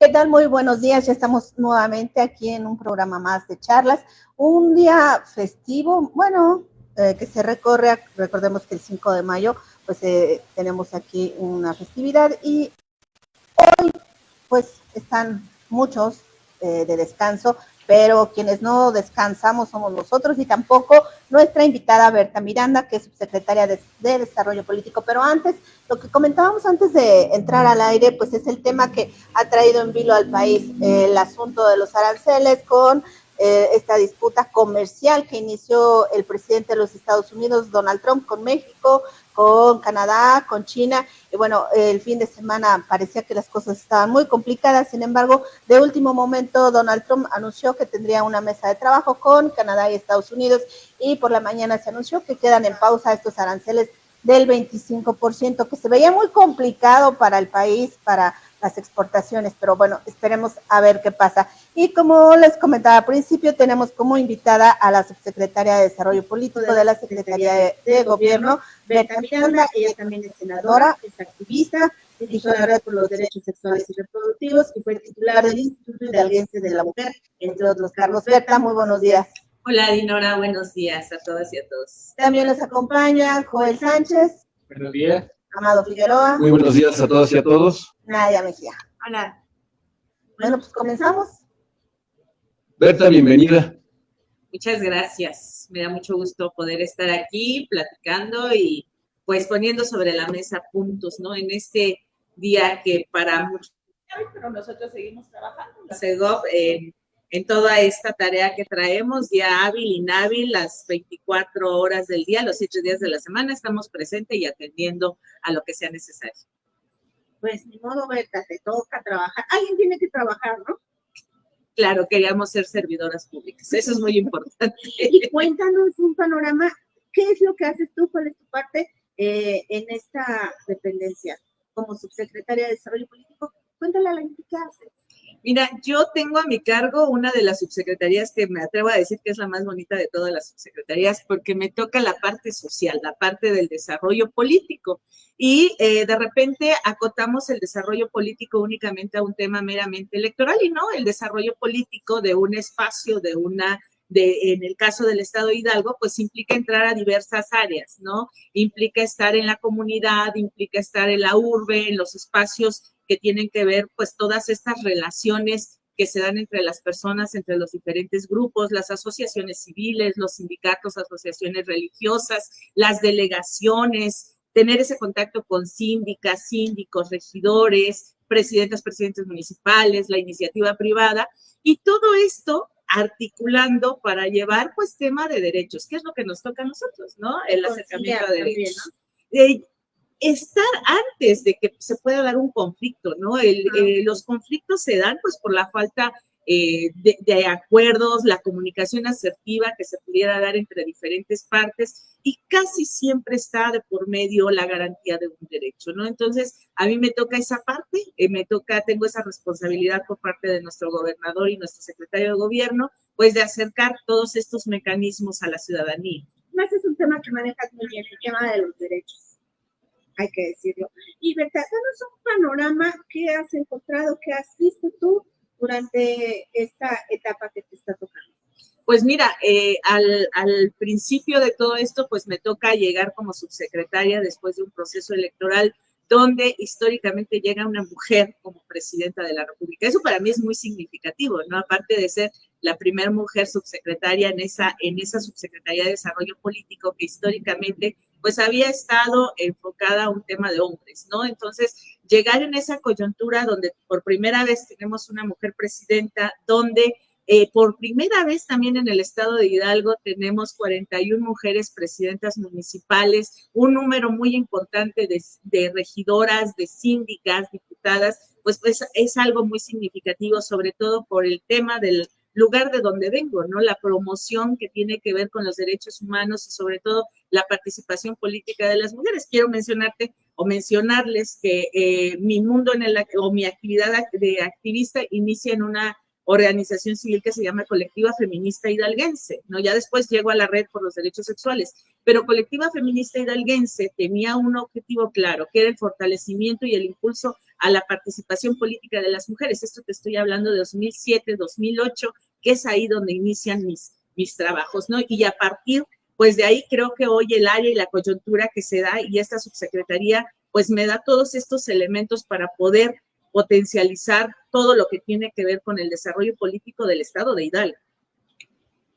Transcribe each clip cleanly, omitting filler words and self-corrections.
¿Qué tal? Muy buenos días. Ya estamos nuevamente aquí en un programa más de charlas. Un día festivo, bueno, que se recorre, recordemos que el 5 de mayo, pues tenemos aquí una festividad y pues están muchos de descanso, pero quienes no descansamos somos nosotros y tampoco nuestra invitada Berta Miranda, que es subsecretaria de Desarrollo Político. Pero antes, lo que comentábamos antes de entrar al aire, pues es el tema que ha traído en vilo al país, el asunto de los aranceles con esta disputa comercial que inició el presidente de los Estados Unidos, Donald Trump, con México, con Canadá, con China. Y bueno, el fin de semana parecía que las cosas estaban muy complicadas. Sin embargo, de último momento, Donald Trump anunció que tendría una mesa de trabajo con Canadá y Estados Unidos, y por la mañana se anunció que quedan en pausa estos aranceles del 25%, que se veía muy complicado para el país, para las exportaciones, pero bueno, esperemos a ver qué pasa. Y como les comentaba al principio, tenemos como invitada a la subsecretaria de Desarrollo Político de la Secretaría de Gobierno, Berta Miranda. Ella también es senadora, es activista, dirigió la Red por los Derechos Sexuales y Reproductivos y fue titular del Instituto Hidalguense de la Mujer, entre otros cargos. Berta, muy buenos días. Hola, Dinora, buenos días a todas y a todos. También nos acompaña Joel Sánchez. Buenos días. Amado Figueroa. Muy buenos días a todas y a todos. Nadia Mejía. Hola. Bueno, pues comenzamos. Berta, bienvenida. Muchas gracias. Me da mucho gusto poder estar aquí platicando y pues poniendo sobre la mesa puntos, ¿no? En este día que para muchos, pero nosotros seguimos trabajando en la CEGOP en toda esta tarea que traemos, día hábil, inhábil, las 24 horas del día, los 7 días de la semana, estamos presentes y atendiendo a lo que sea necesario. Pues ni modo, Berta, te toca trabajar. Alguien tiene que trabajar, ¿no? Claro, queríamos ser servidoras públicas, eso es muy importante. Y cuéntanos un panorama, ¿qué es lo que haces tú, cuál es tu parte en esta dependencia como subsecretaria de Desarrollo Político? Cuéntale a la gente qué haces. Mira, yo tengo a mi cargo una de las subsecretarías que me atrevo a decir que es la más bonita de todas las subsecretarías, porque me toca la parte social, la parte del desarrollo político. Y de repente acotamos el desarrollo político únicamente a un tema meramente electoral, y no, el desarrollo político de un espacio, en el caso del Estado de Hidalgo, pues implica entrar a diversas áreas, ¿no? Implica estar en la comunidad, implica estar en la urbe, en los espacios que tienen que ver, pues, todas estas relaciones que se dan entre las personas, entre los diferentes grupos, las asociaciones civiles, los sindicatos, asociaciones religiosas, las delegaciones, tener ese contacto con síndicas, síndicos, regidores, presidentes municipales, la iniciativa privada, y todo esto articulando para llevar, pues, tema de derechos, que es lo que nos toca a nosotros, ¿no? El acercamiento a derechos. ¿No? Estar antes de que se pueda dar un conflicto, ¿no? Los conflictos se dan, pues, por la falta de acuerdos, la comunicación asertiva que se pudiera dar entre diferentes partes, y casi siempre está de por medio la garantía de un derecho, ¿no? Entonces, a mí me toca esa parte, tengo esa responsabilidad por parte de nuestro gobernador y nuestro secretario de gobierno, pues, de acercar todos estos mecanismos a la ciudadanía. Más es un tema que manejas muy bien, el tema de los derechos, hay que decirlo. Y Berta, danos un panorama, ¿qué has encontrado, qué has visto tú durante esta etapa que te está tocando? Pues mira, al principio de todo esto, pues me toca llegar como subsecretaria después de un proceso electoral donde históricamente llega una mujer como presidenta de la República. Eso para mí es muy significativo, ¿no? Aparte de ser la primera mujer subsecretaria en esa subsecretaría de Desarrollo Político que históricamente pues había estado enfocada a un tema de hombres, ¿no? Entonces, llegar en esa coyuntura donde por primera vez tenemos una mujer presidenta, donde por primera vez también en el estado de Hidalgo tenemos 41 mujeres presidentas municipales, un número muy importante de regidoras, de síndicas, diputadas, pues es algo muy significativo, sobre todo por el tema del lugar de donde vengo, ¿no? La promoción que tiene que ver con los derechos humanos y sobre todo la participación política de las mujeres. Quiero mencionarles que mi actividad de activista inicia en una organización civil que se llama Colectiva Feminista Hidalguense, ¿no? Ya después llego a la Red por los Derechos Sexuales, pero Colectiva Feminista Hidalguense tenía un objetivo claro, que era el fortalecimiento y el impulso a la participación política de las mujeres. Esto te estoy hablando de 2007, 2008, que es ahí donde inician mis trabajos, ¿no? Y a partir, pues de ahí creo que hoy el área y la coyuntura que se da y esta subsecretaría, pues me da todos estos elementos para poder potencializar todo lo que tiene que ver con el desarrollo político del estado de Hidalgo.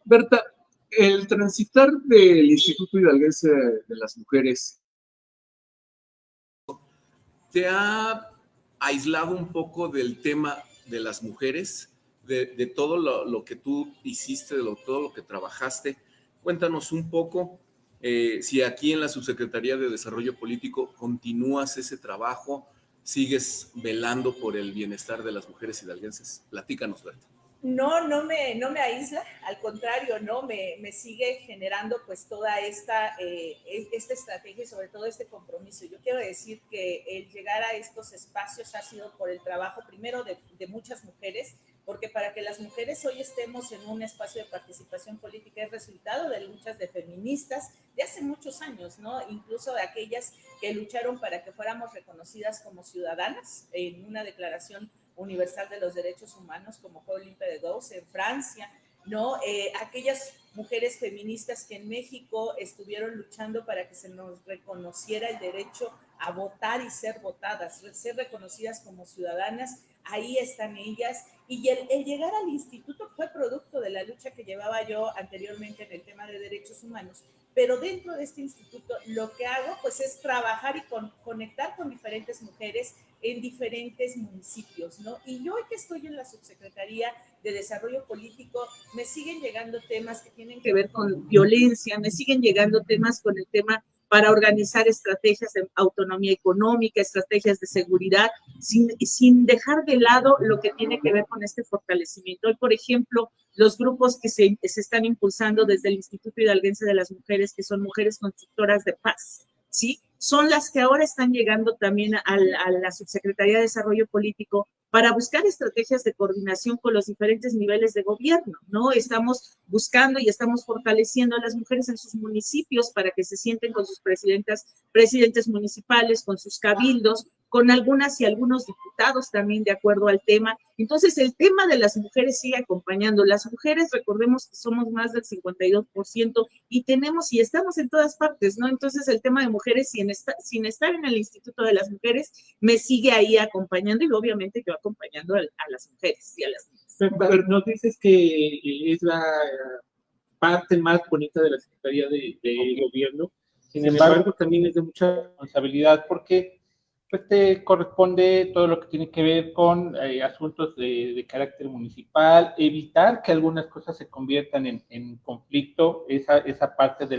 Berta, el transitar del Instituto Hidalguense de las Mujeres, ¿te ha aislado un poco del tema de las mujeres, de todo lo que tú hiciste, todo lo que trabajaste? Cuéntanos un poco si aquí en la Subsecretaría de Desarrollo Político continúas ese trabajo, sigues velando por el bienestar de las mujeres hidalguenses. Platícanos, Berta. No me aísla, al contrario, ¿no? Me sigue generando pues toda esta estrategia y sobre todo este compromiso. Yo quiero decir que el llegar a estos espacios ha sido por el trabajo primero de muchas mujeres, porque para que las mujeres hoy estemos en un espacio de participación política es resultado de luchas de feministas de hace muchos años, ¿no? Incluso de aquellas que lucharon para que fuéramos reconocidas como ciudadanas en una declaración universal de los derechos humanos, como fue Olympe de Gouges en Francia, ¿no? Aquellas mujeres feministas que en México estuvieron luchando para que se nos reconociera el derecho a votar y ser votadas, ser reconocidas como ciudadanas, ahí están ellas. Y el llegar al instituto fue producto de la lucha que llevaba yo anteriormente en el tema de derechos humanos, pero dentro de este instituto lo que hago pues es trabajar y conectar con diferentes mujeres en diferentes municipios, ¿no? Y yo hoy que estoy en la Subsecretaría de Desarrollo Político, me siguen llegando temas que tienen que ver con violencia, me siguen llegando temas con el tema para organizar estrategias de autonomía económica, estrategias de seguridad, sin dejar de lado lo que tiene que ver con este fortalecimiento. Hoy, por ejemplo, los grupos que se están impulsando desde el Instituto Hidalguense de las Mujeres, que son mujeres constructoras de paz, ¿sí? Son las que ahora están llegando también a la Subsecretaría de Desarrollo Político para buscar estrategias de coordinación con los diferentes niveles de gobierno, ¿no? Estamos buscando y estamos fortaleciendo a las mujeres en sus municipios para que se sienten con sus presidentes municipales, con sus cabildos, con algunas y algunos diputados también de acuerdo al tema. Entonces, el tema de las mujeres sigue acompañando. Las mujeres, recordemos que somos más del 52% y tenemos y estamos en todas partes, ¿no? Entonces, el tema de mujeres, sin estar en el Instituto de las Mujeres, me sigue ahí acompañando y obviamente yo acompañando a las mujeres y a las niñas. Pero nos dices que es la parte más bonita de la Secretaría de Gobierno, sin embargo, también es de mucha responsabilidad porque pues, te corresponde todo lo que tiene que ver con asuntos de carácter municipal, evitar que algunas cosas se conviertan en conflicto, esa parte de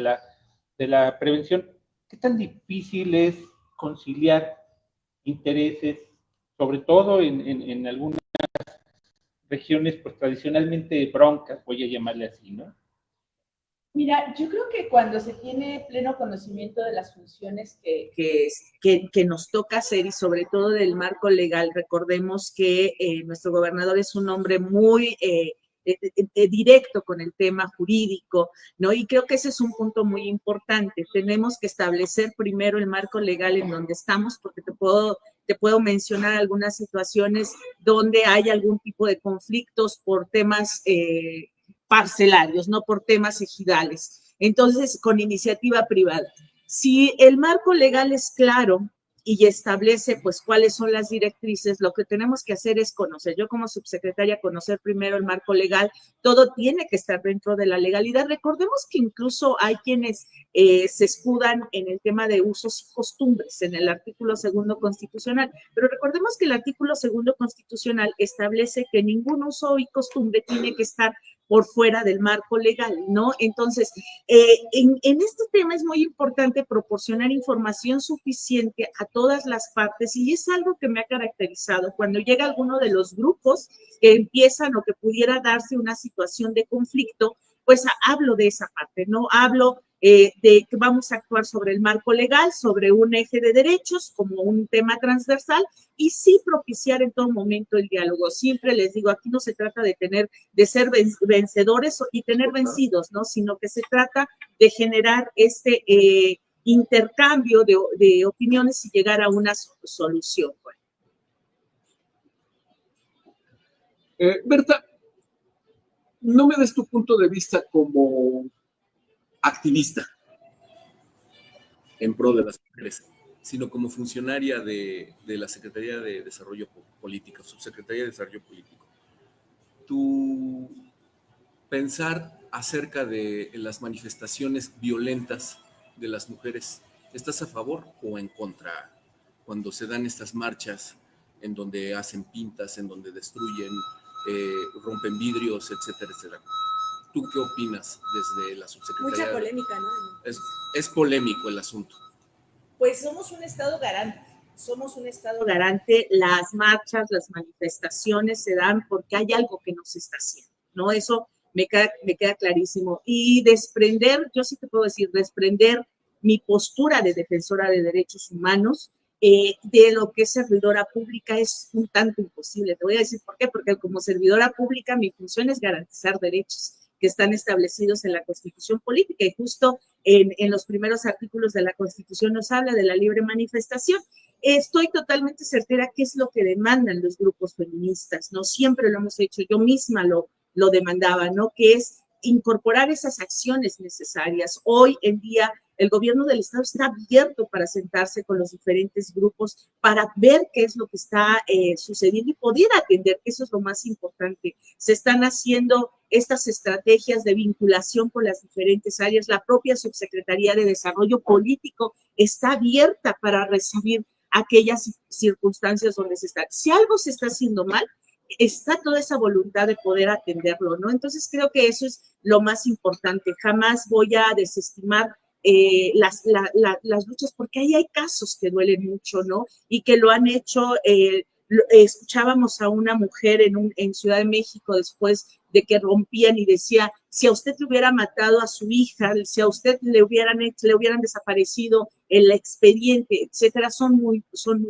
la prevención. ¿Qué tan difícil es conciliar intereses, sobre todo en algunas regiones pues tradicionalmente broncas, voy a llamarle así, ¿no? Mira, yo creo que cuando se tiene pleno conocimiento de las funciones que nos toca hacer y sobre todo del marco legal, recordemos que nuestro gobernador es un hombre muy directo con el tema jurídico, ¿no? Y creo que ese es un punto muy importante. Tenemos que establecer primero el marco legal en donde estamos, porque te puedo mencionar algunas situaciones donde hay algún tipo de conflictos por temas parcelarios, no por temas ejidales. Entonces, con iniciativa privada. Si el marco legal es claro y establece pues cuáles son las directrices, lo que tenemos que hacer es conocer, yo como subsecretaria, conocer primero el marco legal, todo tiene que estar dentro de la legalidad. Recordemos que incluso hay quienes se escudan en el tema de usos y costumbres, en el artículo 2 constitucional, pero recordemos que el artículo 2 constitucional establece que ningún uso y costumbre tiene que estar por fuera del marco legal, ¿no? Entonces, en este tema es muy importante proporcionar información suficiente a todas las partes y es algo que me ha caracterizado. Cuando llega alguno de los grupos que empiezan o que pudiera darse una situación de conflicto, pues hablo de esa parte, ¿no? Hablo de que vamos a actuar sobre el marco legal, sobre un eje de derechos como un tema transversal y sí propiciar en todo momento el diálogo. Siempre les digo, aquí no se trata de ser vencedores y tener vencidos, ¿no? Sino que se trata de generar este intercambio de opiniones y llegar a una solución. Berta, no me des tu punto de vista como activista en pro de las mujeres, sino como funcionaria de la Secretaría de Desarrollo Político, Subsecretaría de Desarrollo Político. Tu pensar acerca de las manifestaciones violentas de las mujeres, ¿estás a favor o en contra cuando se dan estas marchas en donde hacen pintas, en donde destruyen, rompen vidrios, etcétera, etcétera? ¿Tú qué opinas desde la subsecretaría? Mucha polémica, ¿no? Es polémico el asunto. Pues somos un estado garante. Somos un estado garante. Las marchas, las manifestaciones se dan porque hay algo que no se está haciendo, ¿no? Eso me queda clarísimo. Y desprender, yo sí te puedo decir, desprender mi postura de defensora de derechos humanos de lo que es servidora pública es un tanto imposible. Te voy a decir por qué, porque como servidora pública mi función es garantizar derechos que están establecidos en la Constitución Política y justo en los primeros artículos de la Constitución nos habla de la libre manifestación. Estoy totalmente certera qué es lo que demandan los grupos feministas, ¿no? Siempre lo hemos hecho, yo misma lo demandaba, ¿no? Que es incorporar esas acciones necesarias. Hoy en día el gobierno del estado está abierto para sentarse con los diferentes grupos para ver qué es lo que está sucediendo y poder atender, que eso es lo más importante. Se están haciendo estas estrategias de vinculación con las diferentes áreas. La propia Subsecretaría de Desarrollo Político está abierta para recibir aquellas circunstancias donde se está. Si algo se está haciendo mal, está toda esa voluntad de poder atenderlo, ¿no? Entonces creo que eso es lo más importante. Jamás voy a desestimar las luchas, porque ahí hay casos que duelen mucho, ¿no? Y que lo han hecho, escuchábamos a una mujer en Ciudad de México después de que rompían y decía, si a usted le hubiera matado a su hija, si a usted le hubieran desaparecido el expediente, etcétera, son muy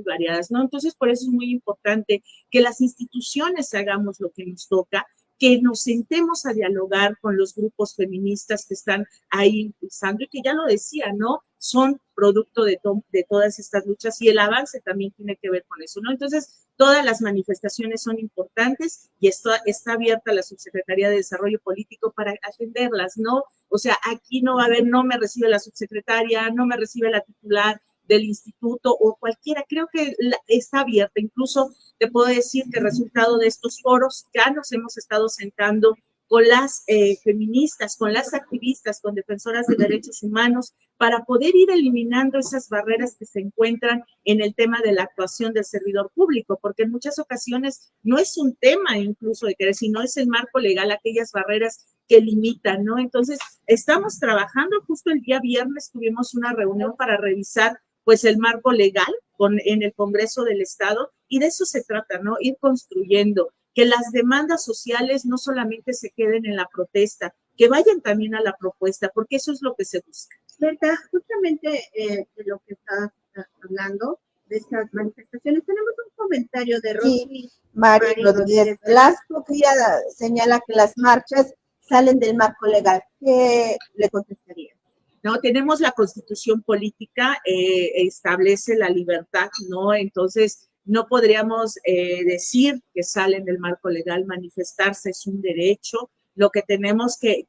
variadas, ¿no? Entonces, por eso es muy importante que las instituciones hagamos lo que nos toca, que nos sentemos a dialogar con los grupos feministas que están ahí impulsando y que ya lo decía, ¿no? Son producto de todas estas luchas y el avance también tiene que ver con eso, ¿no? Entonces, todas las manifestaciones son importantes y está abierta la Subsecretaría de Desarrollo Político para atenderlas, ¿no? O sea, aquí no va a haber, no me recibe la subsecretaria, no me recibe la titular del instituto o cualquiera, creo que está abierta. Incluso te puedo decir que resultado de estos foros ya nos hemos estado sentando con las feministas, con las activistas, con defensoras de derechos humanos, para poder ir eliminando esas barreras que se encuentran en el tema de la actuación del servidor público, porque en muchas ocasiones no es un tema incluso de querer, sino es el marco legal, aquellas barreras que limitan, ¿no? Entonces, estamos trabajando, justo el día viernes tuvimos una reunión para revisar pues el marco legal en el Congreso del Estado y de eso se trata, ¿no? Ir construyendo que las demandas sociales no solamente se queden en la protesta, que vayan también a la propuesta, porque eso es lo que se busca. Berta, justamente de lo que estás hablando, de estas manifestaciones, tenemos un comentario de Rosy Mari Rodríguez Velasco, que ella señala que las marchas salen del marco legal. ¿Qué le contestaría? No, tenemos la Constitución Política, establece la libertad, ¿no? Entonces, no podríamos decir que salen del marco legal, manifestarse es un derecho. Lo que tenemos que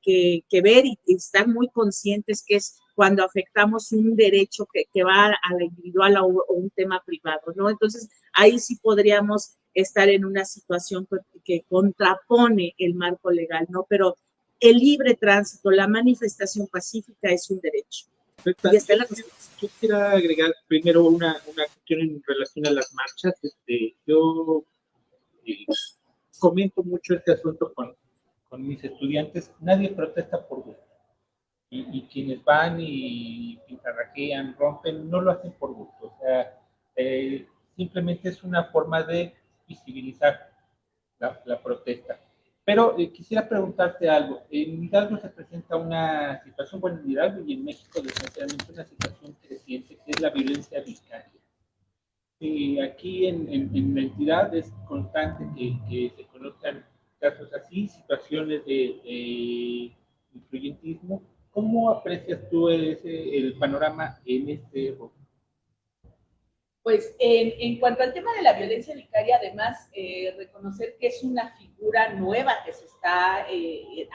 ver y estar muy conscientes que es cuando afectamos un derecho que va a la individual o un tema privado, ¿no? Entonces, ahí sí podríamos estar en una situación que contrapone el marco legal, ¿no? Pero el libre tránsito, la manifestación pacífica es un derecho. Perfecto. Yo quisiera agregar primero una cuestión en relación a las marchas. Yo comento mucho este asunto con mis estudiantes. Nadie protesta por gusto. Y quienes van y pintarrajean, rompen, no lo hacen por gusto. O sea, simplemente es una forma de visibilizar la protesta. Pero quisiera preguntarte algo. En Hidalgo se presenta una situación, bueno, en Hidalgo y en México desgraciadamente una situación creciente, que es la violencia vicaria. Aquí en la entidad es constante que se conozcan casos así, situaciones de influyentismo. ¿Cómo aprecias tú el panorama en este rubro? Pues en cuanto al tema de la violencia vicaria, además, reconocer que es una figura nueva que se está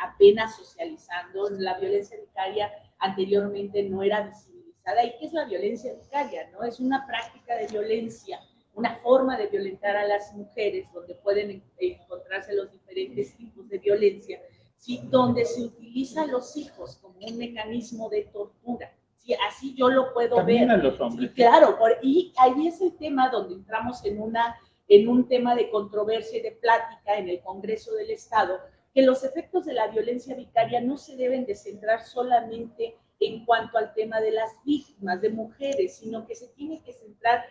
apenas socializando. La violencia vicaria anteriormente no era visibilizada. ¿Y qué es la violencia vicaria? ¿No? Es una práctica de violencia, una forma de violentar a las mujeres, donde pueden encontrarse los diferentes tipos de violencia, ¿sí? Donde se utilizan los hijos como un mecanismo de tortura. Sí, así yo lo puedo también ver. A los hombres. Sí, claro, y ahí es el tema donde entramos en un tema de controversia y de plática en el Congreso del Estado, que los efectos de la violencia vicaria no se deben de centrar solamente en cuanto al tema de las víctimas, de mujeres, sino que se tiene que centrar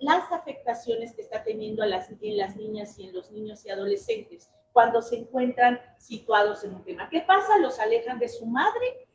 las afectaciones que está teniendo en las niñas y en los niños y adolescentes cuando se encuentran situados en un tema. ¿Qué pasa? Los alejan de su madre,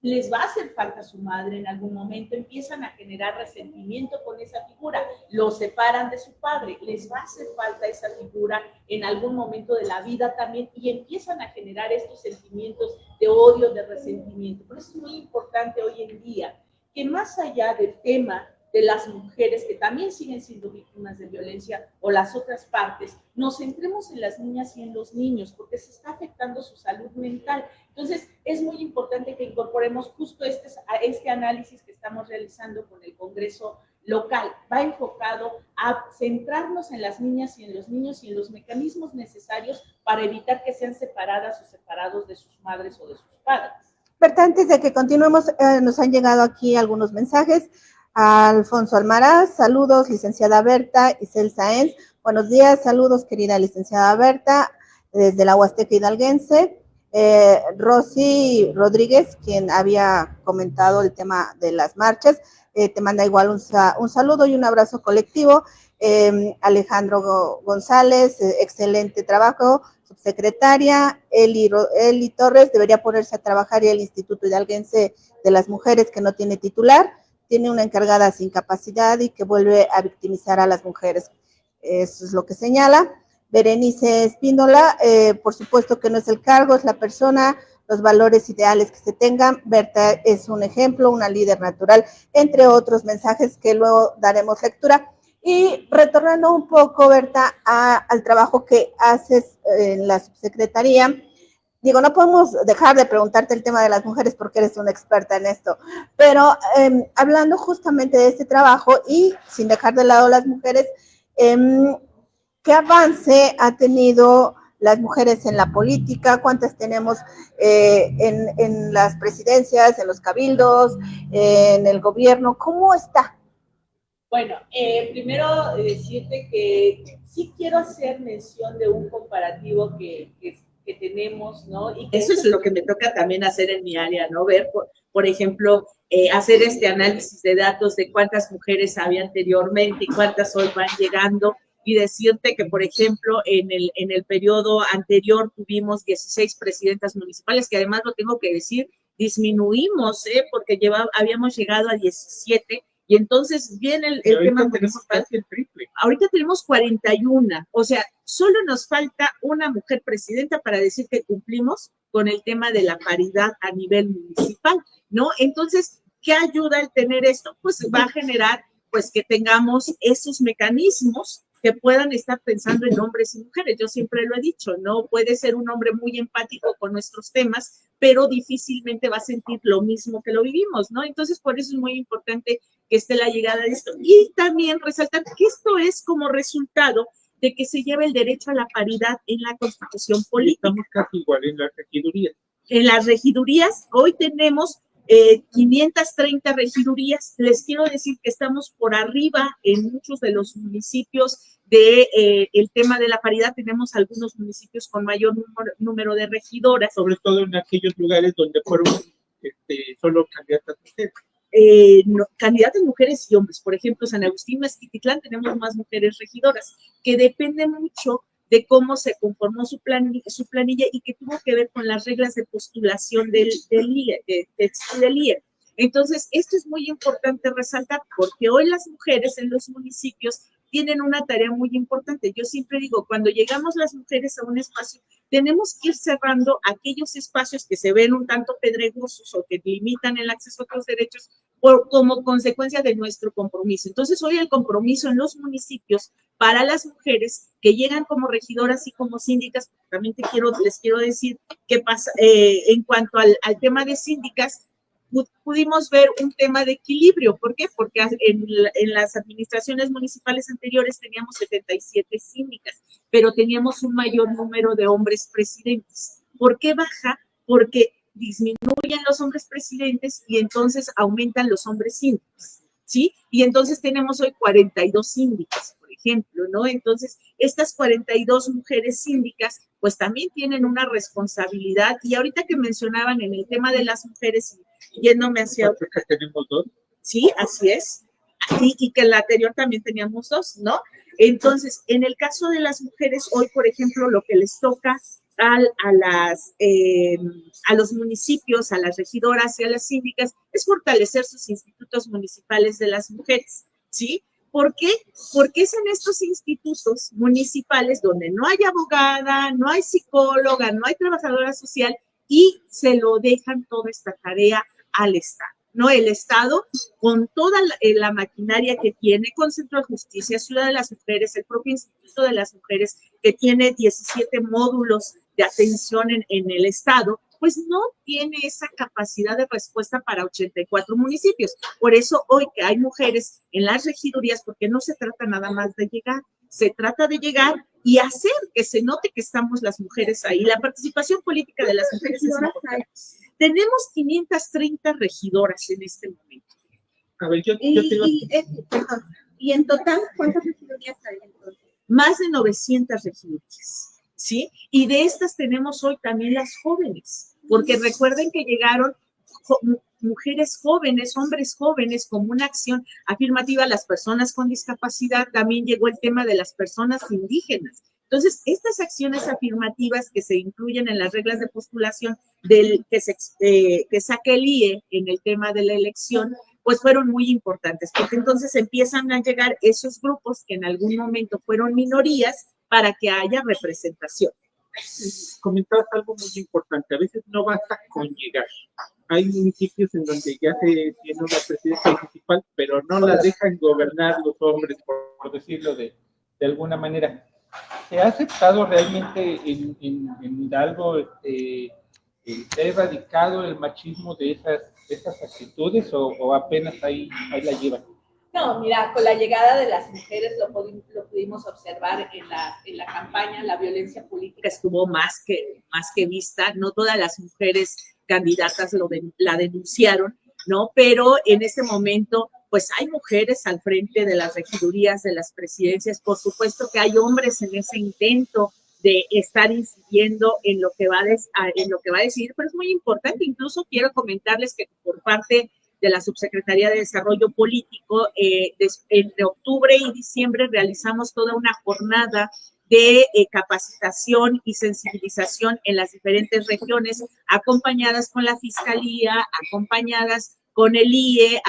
les va a hacer falta su madre en algún momento, empiezan a generar resentimiento con esa figura, los separan de su padre, les va a hacer falta esa figura en algún momento de la vida también y empiezan a generar estos sentimientos de odio, de resentimiento. Por eso es muy importante hoy en día que más allá del tema de las mujeres que también siguen siendo víctimas de violencia o las otras partes, nos centremos en las niñas y en los niños porque se está afectando su salud mental. Entonces, es muy importante que incorporemos justo este análisis que estamos realizando con el Congreso local. Va enfocado a centrarnos en las niñas y en los niños y en los mecanismos necesarios para evitar que sean separadas o separados de sus madres o de sus padres. Berta, antes de que continuemos, nos han llegado aquí algunos mensajes. Alfonso Almaraz, saludos, licenciada Berta. Isel Sáenz, buenos días, saludos, querida licenciada Berta, desde la Huasteca Hidalguense. Rosy Rodríguez, quien había comentado el tema de las marchas, te manda igual un saludo y un abrazo colectivo. Alejandro González, excelente trabajo. Subsecretaria Eli Torres, debería ponerse a trabajar y el Instituto Hidalguense de las Mujeres, que no tiene titular, tiene una encargada sin capacidad y que vuelve a victimizar a las mujeres. Eso es lo que señala. Berenice Espíndola, por supuesto que no es el cargo, es la persona, los valores ideales que se tengan. Berta es un ejemplo, una líder natural, entre otros mensajes que luego daremos lectura. Y retornando un poco, Berta, al trabajo que haces en la subsecretaría, digo, no podemos dejar de preguntarte el tema de las mujeres porque eres una experta en esto, pero hablando justamente de este trabajo y sin dejar de lado las mujeres, ¿qué avance ha tenido las mujeres en la política? ¿Cuántas tenemos en las presidencias, en los cabildos, en el gobierno? ¿Cómo está? Bueno, primero decirte que sí quiero hacer mención de un comparativo que tenemos, ¿no? Y que eso es lo que me toca también hacer en mi área, ¿no? Ver, por ejemplo, hacer este análisis de datos de cuántas mujeres había anteriormente y cuántas hoy van llegando, y decirte que, por ejemplo, en el periodo anterior tuvimos 16 presidentas municipales, que además lo tengo que decir, disminuimos, porque habíamos llegado a 17, y entonces viene el tema municipal. El triple. Ahorita tenemos 41, o sea, solo nos falta una mujer presidenta para decir que cumplimos con el tema de la paridad a nivel municipal, ¿no? Entonces, ¿qué ayuda el tener esto? Pues va a generar, pues, que tengamos esos mecanismos que puedan estar pensando en hombres y mujeres. Yo siempre lo he dicho, ¿no? Puede ser un hombre muy empático con nuestros temas, pero difícilmente va a sentir lo mismo que lo vivimos, ¿no? Entonces, por eso es muy importante que esté la llegada de esto. Y también resaltar que esto es como resultado de que se lleva el derecho a la paridad en la Constitución política. Estamos casi igual en las regidurías. En las regidurías, hoy tenemos 530 regidurías. Les quiero decir que estamos por arriba en muchos de los municipios de el tema de la paridad. Tenemos algunos municipios con mayor número de regidoras. Sobre todo en aquellos lugares donde fueron solo candidatas mujeres. Candidatas mujeres y hombres. Por ejemplo, San Agustín, Mezquititlán, tenemos más mujeres regidoras, que depende mucho de cómo se conformó su planilla y que tuvo que ver con las reglas de postulación del IE. Entonces, esto es muy importante resaltar porque hoy las mujeres en los municipios tienen una tarea muy importante. Yo siempre digo, cuando llegamos las mujeres a un espacio, tenemos que ir cerrando aquellos espacios que se ven un tanto pedregosos o que limitan el acceso a otros derechos como consecuencia de nuestro compromiso. Entonces, hoy el compromiso en los municipios para las mujeres que llegan como regidoras y como síndicas, también les quiero decir qué pasa en cuanto al tema de síndicas, pudimos ver un tema de equilibrio. ¿Por qué? Porque en las administraciones municipales anteriores teníamos 77 síndicas, pero teníamos un mayor número de hombres presidentes. ¿Por qué baja? Porque disminuyen los hombres presidentes y entonces aumentan los hombres síndicos, ¿sí? Y entonces tenemos hoy 42 síndicas, por ejemplo, ¿no? Entonces, estas 42 mujeres síndicas, pues también tienen una responsabilidad. Y ahorita que mencionaban en el tema de las mujeres, yéndome hacia... Tenemos 2. Sí, así es. Y que en la anterior también teníamos 2, ¿no? Entonces, en el caso de las mujeres, hoy, por ejemplo, lo que les toca a los municipios, a las regidoras y a las síndicas es fortalecer sus institutos municipales de las mujeres, ¿sí? ¿Por qué? Porque es en estos institutos municipales donde no hay abogada, no hay psicóloga, no hay trabajadora social y se lo dejan toda esta tarea al Estado, ¿no? El Estado, con toda la maquinaria que tiene, con Centro de Justicia, Ciudad de las Mujeres, el propio Instituto de las Mujeres, que tiene 17 módulos de atención en el Estado, pues no tiene esa capacidad de respuesta para 84 municipios. Por eso hoy que hay mujeres en las regidurías, porque no se trata nada más de llegar, se trata de llegar y hacer que se note que estamos las mujeres ahí. La participación política de las mujeres es importante. Tenemos 530 regidoras en este momento. A ver, y en total, ¿cuántas regidorías hay entonces? Más de 900 regidorías, ¿sí? Y de estas tenemos hoy también las jóvenes, porque recuerden que llegaron mujeres jóvenes, hombres jóvenes, como una acción afirmativa a las personas con discapacidad. También llegó el tema de las personas indígenas. Entonces, estas acciones afirmativas que se incluyen en las reglas de postulación que saque el IE en el tema de la elección, pues fueron muy importantes, porque entonces empiezan a llegar esos grupos que en algún momento fueron minorías para que haya representación. Comentabas algo muy importante, a veces no basta con llegar. Hay municipios en donde ya se tiene una presidencia municipal, pero no la dejan gobernar los hombres, por decirlo de alguna manera. ¿Se ha aceptado realmente en Hidalgo, se ha erradicado el machismo de esas actitudes o apenas ahí la llevan? No, mira, con la llegada de las mujeres lo pudimos observar en la campaña. La violencia política estuvo más que vista. No todas las mujeres candidatas la denunciaron, ¿no? Pero en este momento, pues hay mujeres al frente de las regidurías, de las presidencias. Por supuesto que hay hombres en ese intento de estar incidiendo en lo que va a decidir, pero es muy importante. Incluso quiero comentarles que por parte de la Subsecretaría de Desarrollo Político, entre octubre y diciembre realizamos toda una jornada de capacitación y sensibilización en las diferentes regiones, acompañadas con la Fiscalía, acompañadas con el IE,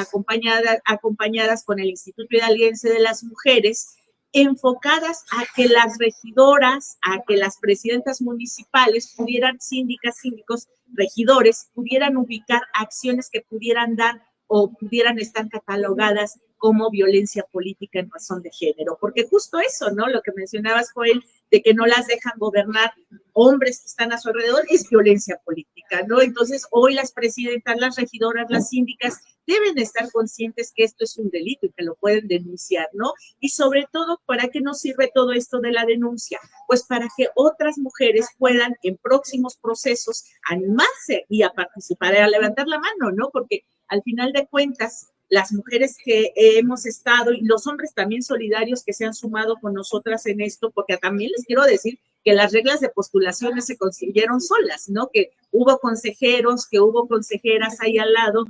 acompañadas con el Instituto Hidalguense de las Mujeres, enfocadas a que las regidoras, a que las presidentas municipales pudieran, síndicas, síndicos, regidores, pudieran ubicar acciones que pudieran dar o pudieran estar catalogadas como violencia política en razón de género, porque justo eso, ¿no? Lo que mencionabas, Joel, de que no las dejan gobernar hombres que están a su alrededor, es violencia política, ¿no? Entonces, hoy las presidentas, las regidoras, las síndicas deben estar conscientes que esto es un delito y que lo pueden denunciar, ¿no? Y sobre todo, ¿para qué nos sirve todo esto de la denuncia? Pues para que otras mujeres puedan en próximos procesos animarse y a participar, a levantar la mano, ¿no? Porque al final de cuentas, las mujeres que hemos estado y los hombres también solidarios que se han sumado con nosotras en esto, porque también les quiero decir que las reglas de postulaciones se construyeron solas, ¿no? Que hubo consejeros, que hubo consejeras ahí al lado,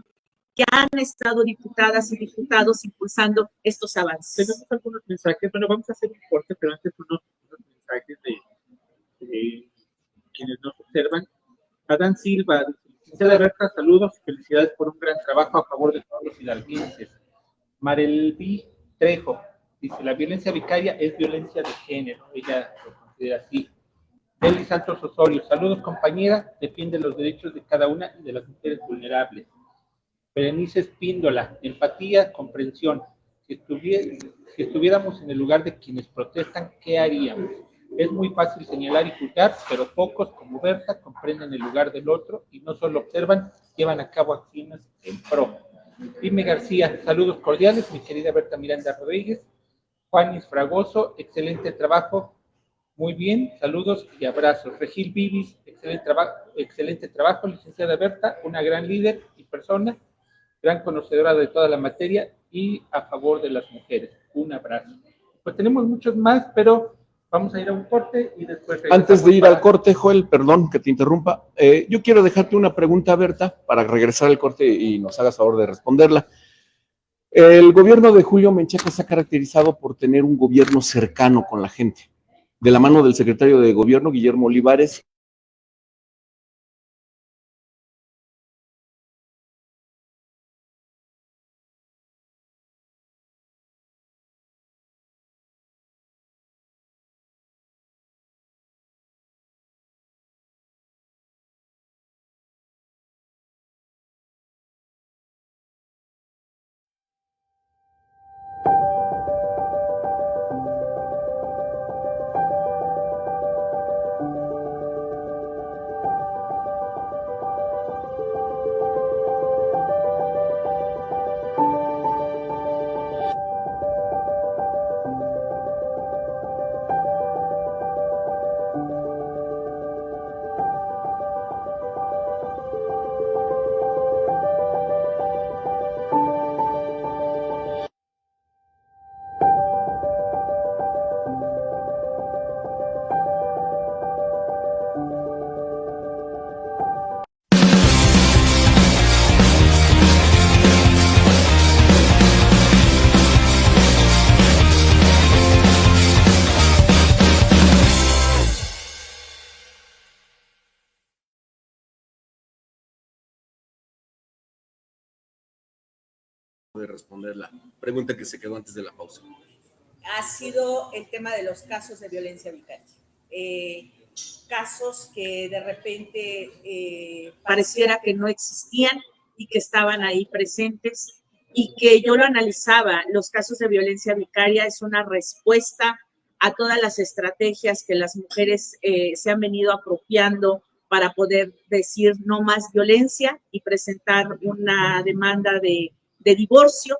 que han estado diputadas y diputados impulsando estos avances. Tenemos algunos mensajes, bueno, vamos a hacer un corte, pero antes unos mensajes quienes nos observan. Adán Silva, licenciada Berta, saludos, felicidades por un gran trabajo a favor de todos los hidalguenses. Marelví Trejo dice, la violencia vicaria es violencia de género, ella lo considera así. Nelly Santos Osorio, saludos compañera, defiende los derechos de cada una y de las mujeres vulnerables. Berenice Espíndola, empatía, comprensión. Si estuviéramos en el lugar de quienes protestan, ¿qué haríamos? Es muy fácil señalar y juzgar, pero pocos, como Berta, comprenden el lugar del otro y no solo observan, llevan a cabo acciones en pro. Dime García, saludos cordiales, mi querida Berta Miranda Rodríguez. Juanis Fragoso, excelente trabajo. Muy bien, saludos y abrazos. Regil Vivis, excelente trabajo, licenciada Berta, una gran líder y persona, gran conocedora de toda la materia y a favor de las mujeres. Un abrazo. Pues tenemos muchos más, pero vamos a ir a un corte y después... Antes de ir al corte, Joel, perdón que te interrumpa, yo quiero dejarte una pregunta, Berta, para regresar al corte y nos hagas favor de responderla. El gobierno de Julio Menchaca se ha caracterizado por tener un gobierno cercano con la gente. De la mano del secretario de Gobierno, Guillermo Olivares, de responder la pregunta que se quedó antes de la pausa. Ha sido el tema de los casos de violencia vicaria. Casos que de repente pareciera que no existían y que estaban ahí presentes y que yo lo analizaba. Los casos de violencia vicaria es una respuesta a todas las estrategias que las mujeres se han venido apropiando para poder decir no más violencia y presentar una demanda de divorcio.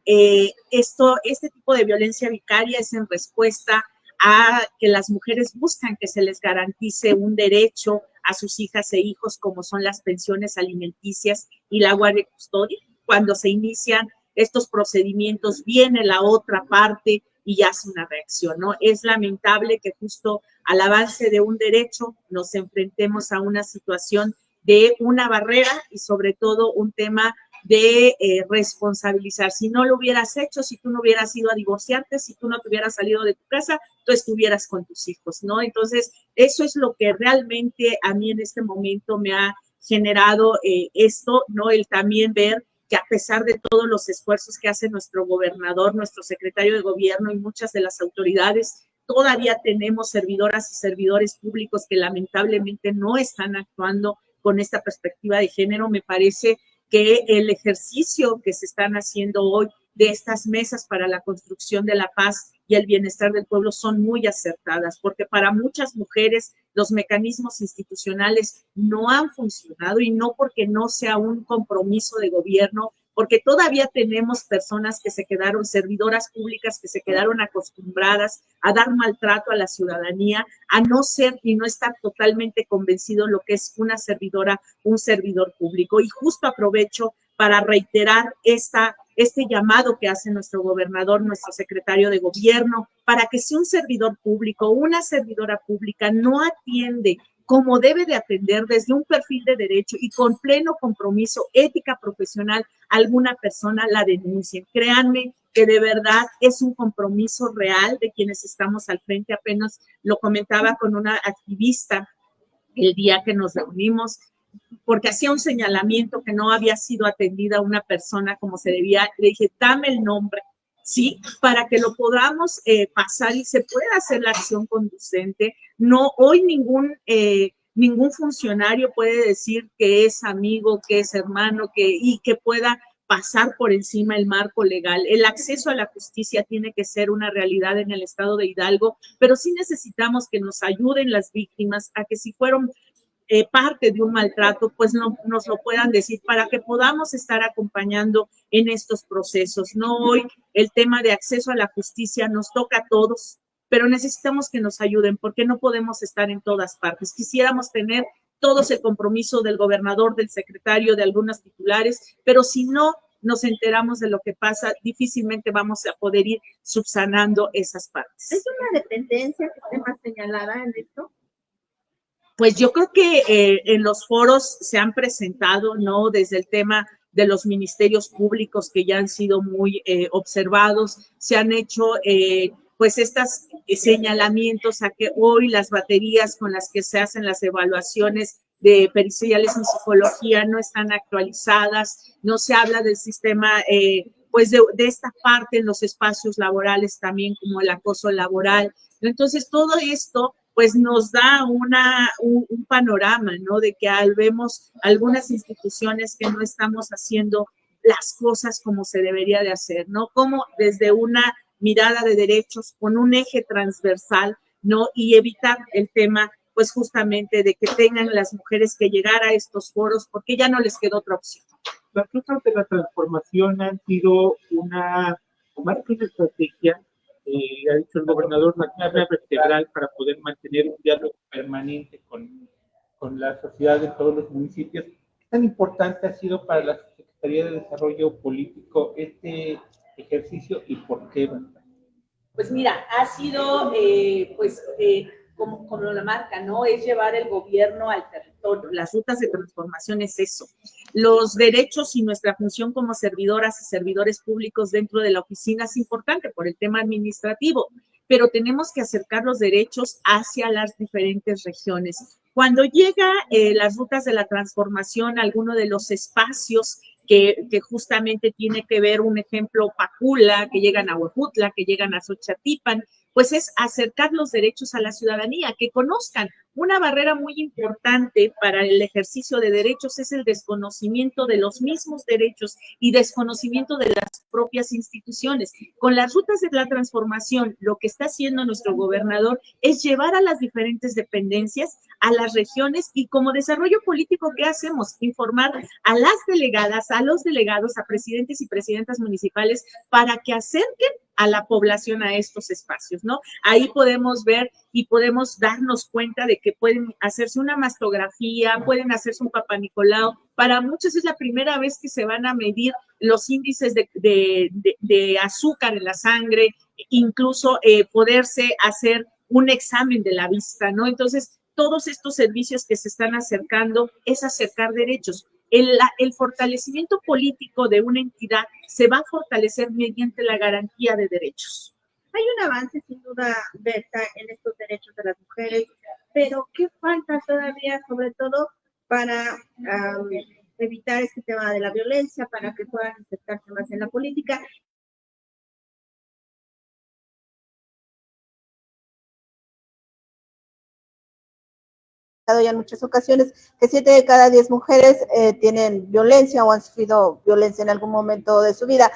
Este tipo de violencia vicaria es en respuesta a que las mujeres buscan que se les garantice un derecho a sus hijas e hijos, como son las pensiones alimenticias y la guardia y custodia. Cuando se inician estos procedimientos, viene la otra parte y hace una reacción, ¿no? Es lamentable que justo al avance de un derecho nos enfrentemos a una situación de una barrera y sobre todo un tema de responsabilizar. Si no lo hubieras hecho, si tú no hubieras ido a divorciarte, si tú no te hubieras salido de tu casa, tú estuvieras con tus hijos, ¿no? Entonces, eso es lo que realmente a mí en este momento me ha generado esto, ¿no? El también ver que a pesar de todos los esfuerzos que hace nuestro gobernador, nuestro secretario de gobierno y muchas de las autoridades, todavía tenemos servidoras y servidores públicos que lamentablemente no están actuando con esta perspectiva de género. Me parece que el ejercicio que se están haciendo hoy de estas mesas para la construcción de la paz y el bienestar del pueblo son muy acertadas, porque para muchas mujeres los mecanismos institucionales no han funcionado y no porque no sea un compromiso de gobierno, porque todavía tenemos personas que se quedaron, servidoras públicas que se quedaron acostumbradas a dar maltrato a la ciudadanía, a no ser y no estar totalmente convencido lo que es una servidora, un servidor público. Y justo aprovecho para reiterar este llamado que hace nuestro gobernador, nuestro secretario de gobierno, para que si un servidor público, una servidora pública no atiende como debe de atender desde un perfil de derecho y con pleno compromiso, ética profesional, alguna persona la denuncie. Créanme que de verdad es un compromiso real de quienes estamos al frente. Apenas lo comentaba con una activista el día que nos reunimos, porque hacía un señalamiento que no había sido atendida una persona como se debía. Le dije, dame el nombre, ¿sí? Para que lo podamos pasar y se pueda hacer la acción conducente. No, hoy ningún funcionario puede decir que es amigo, que es hermano, y que pueda pasar por encima el marco legal. El acceso a la justicia tiene que ser una realidad en el estado de Hidalgo, pero sí necesitamos que nos ayuden las víctimas a que si fueron parte de un maltrato, pues nos lo puedan decir para que podamos estar acompañando en estos procesos. No, hoy el tema de acceso a la justicia nos toca a todos, pero necesitamos que nos ayuden porque no podemos estar en todas partes. Quisiéramos tener todos el compromiso del gobernador, del secretario, de algunos titulares, pero si no nos enteramos de lo que pasa, difícilmente vamos a poder ir subsanando esas partes. ¿Es una dependencia que esté más señalada en esto? Pues yo creo que en los foros se han presentado, ¿no? Desde el tema de los ministerios públicos que ya han sido muy observados, se han hecho pues estos señalamientos a que hoy las baterías con las que se hacen las evaluaciones de periciales en psicología no están actualizadas, no se habla del sistema pues de esta parte en los espacios laborales también como el acoso laboral. Entonces todo esto pues nos da un panorama, ¿no? De que vemos algunas instituciones que no estamos haciendo las cosas como se debería de hacer, ¿no? Como desde una mirada de derechos con un eje transversal, ¿no? Y evitar el tema, pues justamente de que tengan las mujeres que llegar a estos foros porque ya no les quedó otra opción. Las rutas de la transformación han sido una estrategia, ha dicho el gobernador, la clave vertebral para poder mantener un diálogo permanente con la sociedad de todos los municipios. ¿Qué tan importante ha sido para la Secretaría de Desarrollo Político este ejercicio y por qué? Pues mira, ha sido, como la marca, ¿no? Es llevar el gobierno al territorio. Las rutas de transformación es eso. Los derechos y nuestra función como servidoras y servidores públicos dentro de la oficina es importante por el tema administrativo, pero tenemos que acercar los derechos hacia las diferentes regiones. Cuando llega las rutas de la transformación a alguno de los espacios que justamente tiene que ver, un ejemplo, Pacula, que llegan a Huejutla, que llegan a Xochatipan, pues es acercar los derechos a la ciudadanía, que conozcan. Una barrera muy importante para el ejercicio de derechos es el desconocimiento de los mismos derechos y desconocimiento de las propias instituciones. Con las rutas de la transformación, lo que está haciendo nuestro gobernador es llevar a las diferentes dependencias, a las regiones, y como desarrollo político, ¿qué hacemos? Informar a las delegadas, a los delegados, a presidentes y presidentas municipales para que acerquen a la población a estos espacios, ¿no? Ahí podemos ver y podemos darnos cuenta de que pueden hacerse una mastografía, pueden hacerse un Papá Nicolau. Para muchos es la primera vez que se van a medir los índices de azúcar en la sangre, incluso poderse hacer un examen de la vista, ¿no? Entonces, todos estos servicios que se están acercando es acercar derechos. El fortalecimiento político de una entidad se va a fortalecer mediante la garantía de derechos. Hay un avance, sin duda, Berta, en estos derechos de las mujeres, pero ¿qué falta todavía, sobre todo, para evitar este tema de la violencia, para que puedan aceptarse más en la política? Ya en muchas ocasiones que 7 de cada 10 mujeres tienen violencia o han sufrido violencia en algún momento de su vida.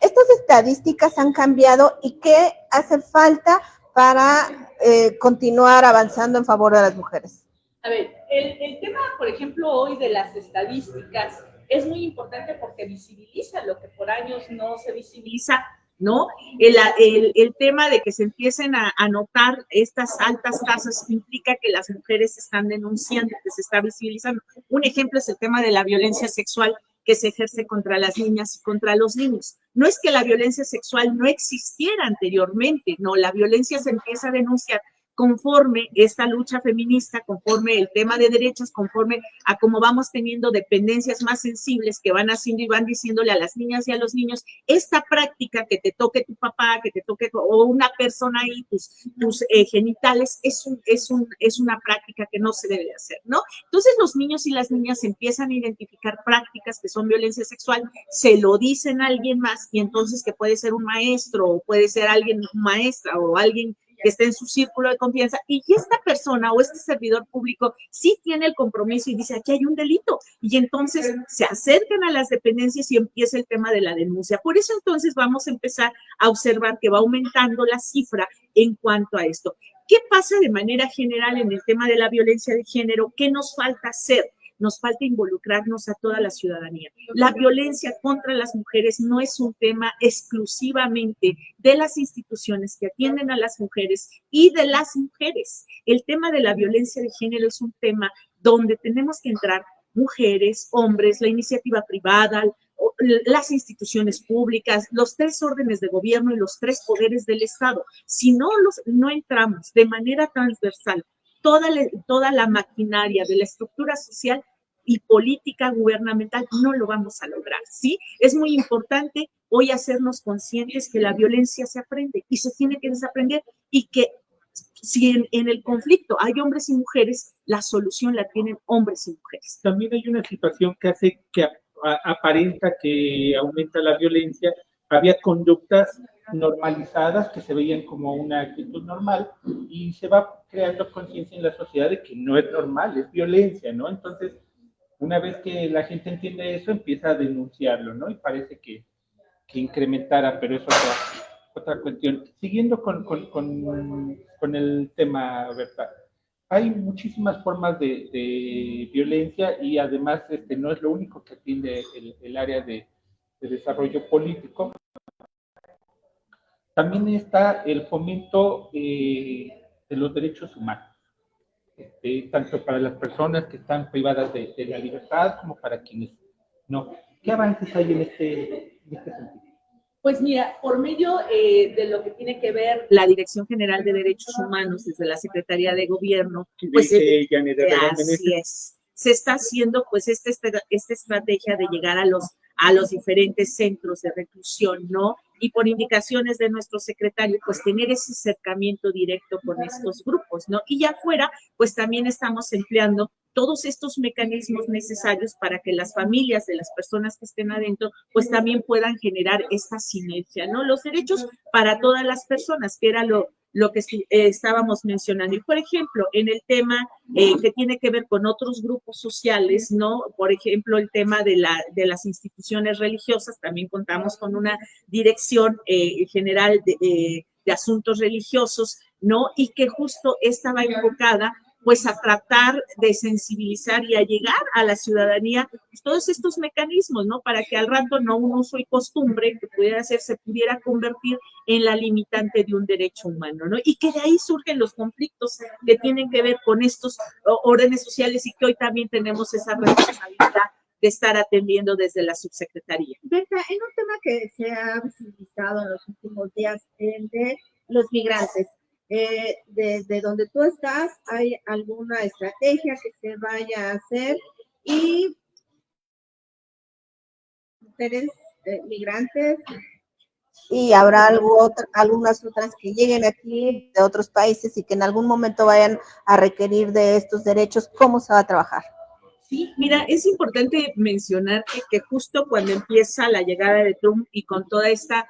Estas estadísticas han cambiado y ¿qué hace falta para continuar avanzando en favor de las mujeres? A ver, el tema, por ejemplo, hoy de las estadísticas es muy importante porque visibiliza lo que por años no se visibiliza, ¿no? El tema de que se empiecen a notar estas altas tasas implica que las mujeres están denunciando, que se está visibilizando. Un ejemplo es el tema de la violencia sexual que se ejerce contra las niñas y contra los niños. No es que la violencia sexual no existiera anteriormente, no, la violencia se empieza a denunciar conforme esta lucha feminista, conforme el tema de derechos, conforme a cómo vamos teniendo dependencias más sensibles que van haciendo y van diciéndole a las niñas y a los niños, esta práctica que te toque tu papá, que te toque o una persona ahí, tus genitales, es una práctica que no se debe hacer, ¿no? Entonces los niños y las niñas empiezan a identificar prácticas que son violencia sexual, se lo dicen a alguien más y entonces que puede ser un maestro o puede ser alguien, maestra o alguien que esté en su círculo de confianza, y esta persona o este servidor público sí tiene el compromiso y dice, aquí hay un delito, y entonces se acercan a las dependencias y empieza el tema de la denuncia. Por eso entonces vamos a empezar a observar que va aumentando la cifra en cuanto a esto. ¿Qué pasa de manera general en el tema de la violencia de género? ¿Qué nos falta hacer? Nos falta involucrarnos a toda la ciudadanía. La violencia contra las mujeres no es un tema exclusivamente de las instituciones que atienden a las mujeres y de las mujeres. El tema de la violencia de género es un tema donde tenemos que entrar mujeres, hombres, la iniciativa privada, las instituciones públicas, los 3 órdenes de gobierno y los 3 poderes del Estado. Si no entramos de manera transversal toda la maquinaria de la estructura social y política gubernamental, no lo vamos a lograr, ¿sí? Es muy importante hoy hacernos conscientes que la violencia se aprende y se tiene que desaprender, y que si en el conflicto hay hombres y mujeres, la solución la tienen hombres y mujeres. También hay una situación que hace que aparenta que aumenta la violencia. Había conductas normalizadas que se veían como una actitud normal y se va creando conciencia en la sociedad de que no es normal, es violencia, ¿no? Entonces, una vez que la gente entiende eso, empieza a denunciarlo, ¿no? Y parece que incrementara, pero es otra cuestión. Siguiendo con el tema, Berta, hay muchísimas formas de violencia y además no es lo único que atiende el área de desarrollo político. También está el fomento de los derechos humanos, tanto para las personas que están privadas de la libertad como para quienes no. ¿Qué avances hay en este sentido? Pues mira, por medio de lo que tiene que ver la Dirección General de Derechos Humanos desde la Secretaría de Gobierno, pues así es, se está haciendo pues esta estrategia de llegar a los diferentes centros de reclusión, ¿no? Y por indicaciones de nuestro secretario, pues tener ese acercamiento directo con estos grupos, ¿no? Y ya afuera, pues también estamos empleando todos estos mecanismos necesarios para que las familias de las personas que estén adentro, pues también puedan generar esta sinergia, ¿no? Los derechos para todas las personas, que era lo que estábamos mencionando. Y, por ejemplo, en el tema que tiene que ver con otros grupos sociales, ¿no? Por ejemplo, el tema de las instituciones religiosas, también contamos con una dirección general de asuntos religiosos, ¿no? Y que justo estaba enfocada pues a tratar de sensibilizar y a llegar a la ciudadanía pues, todos estos mecanismos, ¿no? Para que al rato no un uso y costumbre que pudiera hacer se pudiera convertir en la limitante de un derecho humano, ¿no? Y que de ahí surgen los conflictos que tienen que ver con estos órdenes sociales y que hoy también tenemos esa responsabilidad de estar atendiendo desde la subsecretaría. Berta, en un tema que se ha visibilizado en los últimos días, el de los migrantes, desde donde tú estás, ¿hay alguna estrategia que se vaya a hacer? Y mujeres migrantes, y habrá algunas otras que lleguen aquí de otros países y que en algún momento vayan a requerir de estos derechos. ¿Cómo se va a trabajar? Sí, mira, es importante mencionar que justo cuando empieza la llegada de Trump y con toda esta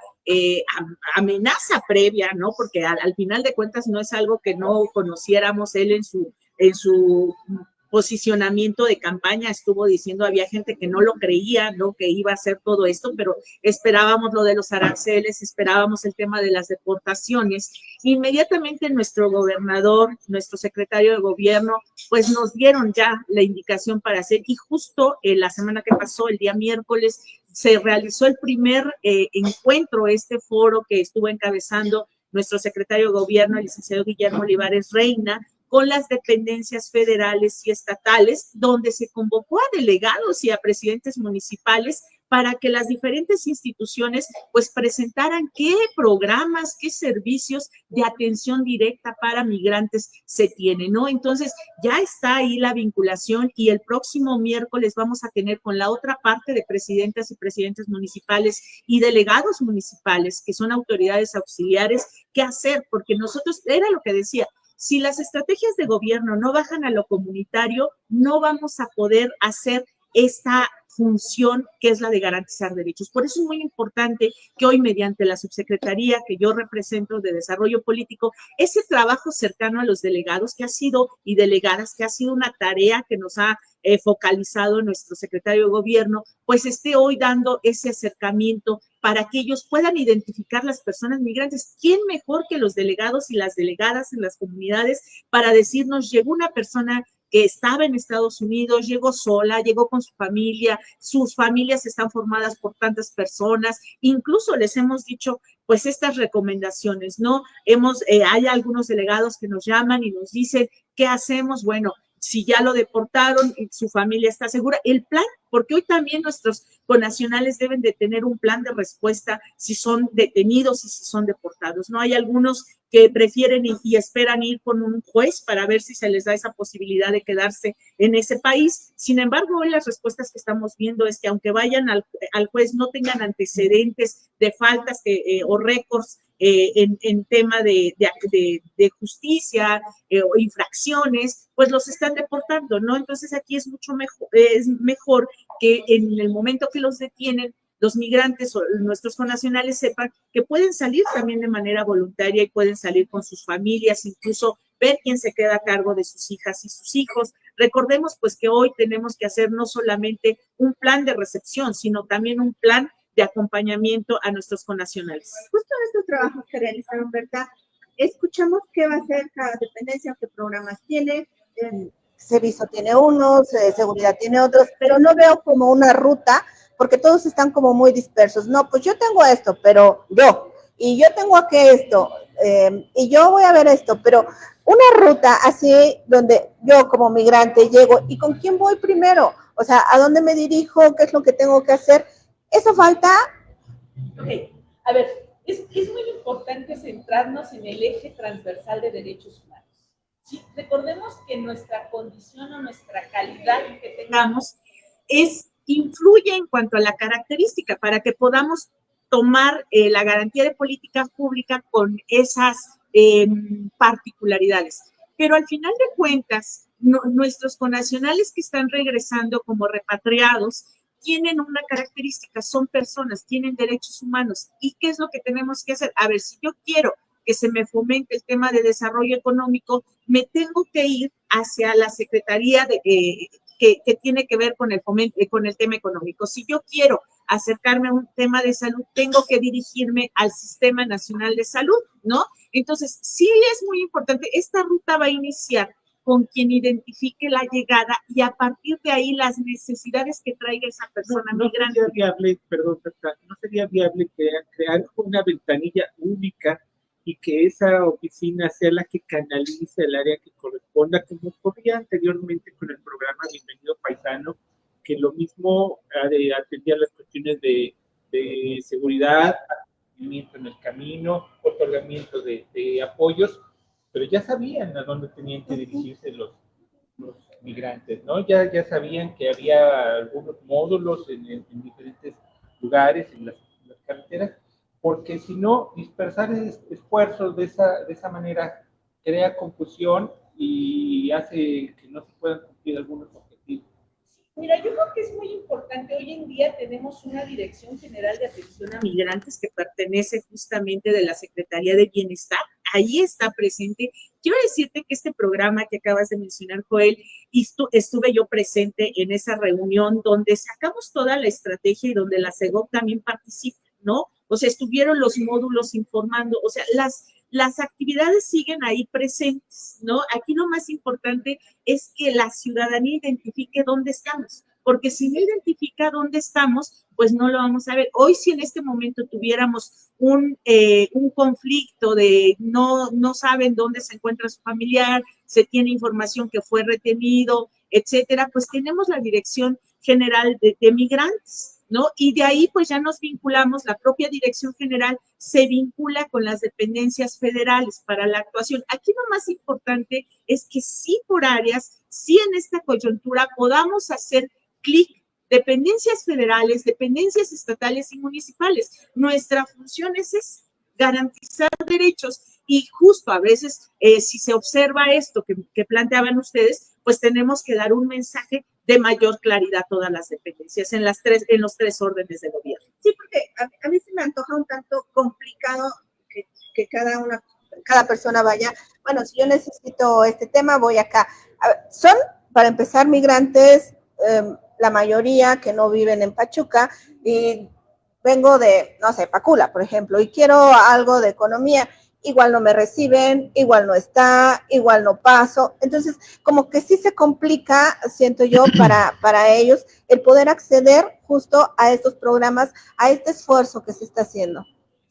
amenaza previa, ¿no? Porque al final de cuentas no es algo que no conociéramos. Él en su posicionamiento de campaña estuvo diciendo, había gente que no lo creía, ¿no? Que iba a hacer todo esto, pero esperábamos lo de los aranceles, esperábamos el tema de las deportaciones. Inmediatamente nuestro gobernador, nuestro secretario de gobierno, pues nos dieron ya la indicación para hacer, y justo la semana que pasó, el día miércoles, se realizó el primer encuentro, este foro que estuvo encabezando nuestro secretario de gobierno, el licenciado Guillermo Olivares Reina, con las dependencias federales y estatales, donde se convocó a delegados y a presidentes municipales para que las diferentes instituciones pues presentaran qué programas, qué servicios de atención directa para migrantes se tienen, ¿no? Entonces, ya está ahí la vinculación y el próximo miércoles vamos a tener con la otra parte de presidentas y presidentes municipales y delegados municipales, que son autoridades auxiliares, qué hacer, porque nosotros, era lo que decía, si las estrategias de gobierno no bajan a lo comunitario, no vamos a poder hacer esta función que es la de garantizar derechos. Por eso es muy importante que hoy, mediante la subsecretaría que yo represento de Desarrollo Político, ese trabajo cercano a los delegados que ha sido y delegadas, que ha sido una tarea que nos ha focalizado nuestro secretario de gobierno, pues esté hoy dando ese acercamiento para que ellos puedan identificar las personas migrantes. ¿Quién mejor que los delegados y las delegadas en las comunidades para decirnos, llegó una persona que estaba en Estados Unidos, llegó sola, llegó con su familia, sus familias están formadas por tantas personas, incluso les hemos dicho, pues estas recomendaciones, ¿no? Hay algunos delegados que nos llaman y nos dicen, ¿qué hacemos? Bueno, si ya lo deportaron, su familia está segura, el plan, porque hoy también nuestros connacionales deben de tener un plan de respuesta si son detenidos y si son deportados, ¿no? Hay algunos que prefieren y esperan ir con un juez para ver si se les da esa posibilidad de quedarse en ese país. Sin embargo, hoy las respuestas que estamos viendo es que aunque vayan al juez, no tengan antecedentes de faltas o récords en tema de justicia o infracciones, pues los están deportando, ¿no? Entonces aquí es mejor que en el momento que los detienen, los migrantes o nuestros connacionales sepan que pueden salir también de manera voluntaria y pueden salir con sus familias, incluso ver quién se queda a cargo de sus hijas y sus hijos. Recordemos pues que hoy tenemos que hacer no solamente un plan de recepción, sino también un plan de acompañamiento a nuestros connacionales. Justo estos trabajos que realizaron, ¿verdad? Escuchamos qué va a hacer cada dependencia, qué programas tiene, Servicio tiene unos, seguridad tiene otros, pero no veo como una ruta, porque todos están como muy dispersos. No, pues yo tengo esto, pero y yo tengo aquí esto, y yo voy a ver esto, pero una ruta así donde yo como migrante llego, ¿y con quién voy primero? O sea, ¿a dónde me dirijo? ¿Qué es lo que tengo que hacer? Eso falta. Ok, a ver, es muy importante centrarnos en el eje transversal de derechos humanos. Sí, recordemos que nuestra condición o nuestra calidad que tengamos influye en cuanto a la característica para que podamos tomar la garantía de política pública con esas particularidades. Pero al final de cuentas, nuestros connacionales que están regresando como repatriados tienen una característica, son personas, tienen derechos humanos. ¿Y qué es lo que tenemos que hacer? A ver, si yo quiero que se me fomente el tema de desarrollo económico, me tengo que ir hacia la Secretaría que tiene que ver con el tema económico. Si yo quiero acercarme a un tema de salud, tengo que dirigirme al Sistema Nacional de Salud, ¿no? Entonces, sí es muy importante, esta ruta va a iniciar con quien identifique la llegada y a partir de ahí las necesidades que traiga esa persona migrante. No sería viable crear una ventanilla única y que esa oficina sea la que canalice el área que corresponda, como ocurría anteriormente con el programa Bienvenido Paisano, que lo mismo atendía las cuestiones de seguridad, acompañamiento en el camino, otorgamiento de apoyos, pero ya sabían a dónde tenían que dirigirse los migrantes, ¿no? Ya sabían que había algunos módulos en diferentes lugares, en las carreteras, porque si no, dispersar esfuerzos de esa manera crea confusión y hace que no se puedan cumplir algunos objetivos. Mira, yo creo que es muy importante. Hoy en día tenemos una Dirección General de Atención a Migrantes que pertenece justamente de la Secretaría de Bienestar. Ahí está presente. Quiero decirte que este programa que acabas de mencionar, Joel, estuve yo presente en esa reunión donde sacamos toda la estrategia y donde la CEGOP también participa, ¿no? O sea, estuvieron los módulos informando, o sea, las actividades siguen ahí presentes, ¿no? Aquí lo más importante es que la ciudadanía identifique dónde estamos, porque si no identifica dónde estamos, pues no lo vamos a ver. Hoy si en este momento tuviéramos un conflicto de no saben dónde se encuentra su familiar, se tiene información que fue retenido, etcétera, pues tenemos la Dirección General de Migrantes, ¿no? Y de ahí pues ya nos vinculamos, la propia Dirección General se vincula con las dependencias federales para la actuación. Aquí lo más importante es que sí por áreas, sí en esta coyuntura podamos hacer clic, dependencias federales, dependencias estatales y municipales. Nuestra función es garantizar derechos y justo a veces si se observa esto que planteaban ustedes, pues tenemos que dar un mensaje de mayor claridad a todas las dependencias en los tres órdenes de gobierno. Sí, porque a mí se me antoja un tanto complicado que cada persona vaya, bueno, si yo necesito este tema, voy acá. Son, para empezar, migrantes, la mayoría que no viven en Pachuca, y vengo de, no sé, Pacula, por ejemplo, y quiero algo de economía, igual no me reciben, igual no está, igual no paso. Entonces, como que sí se complica, siento yo, para ellos el poder acceder justo a estos programas, a este esfuerzo que se está haciendo.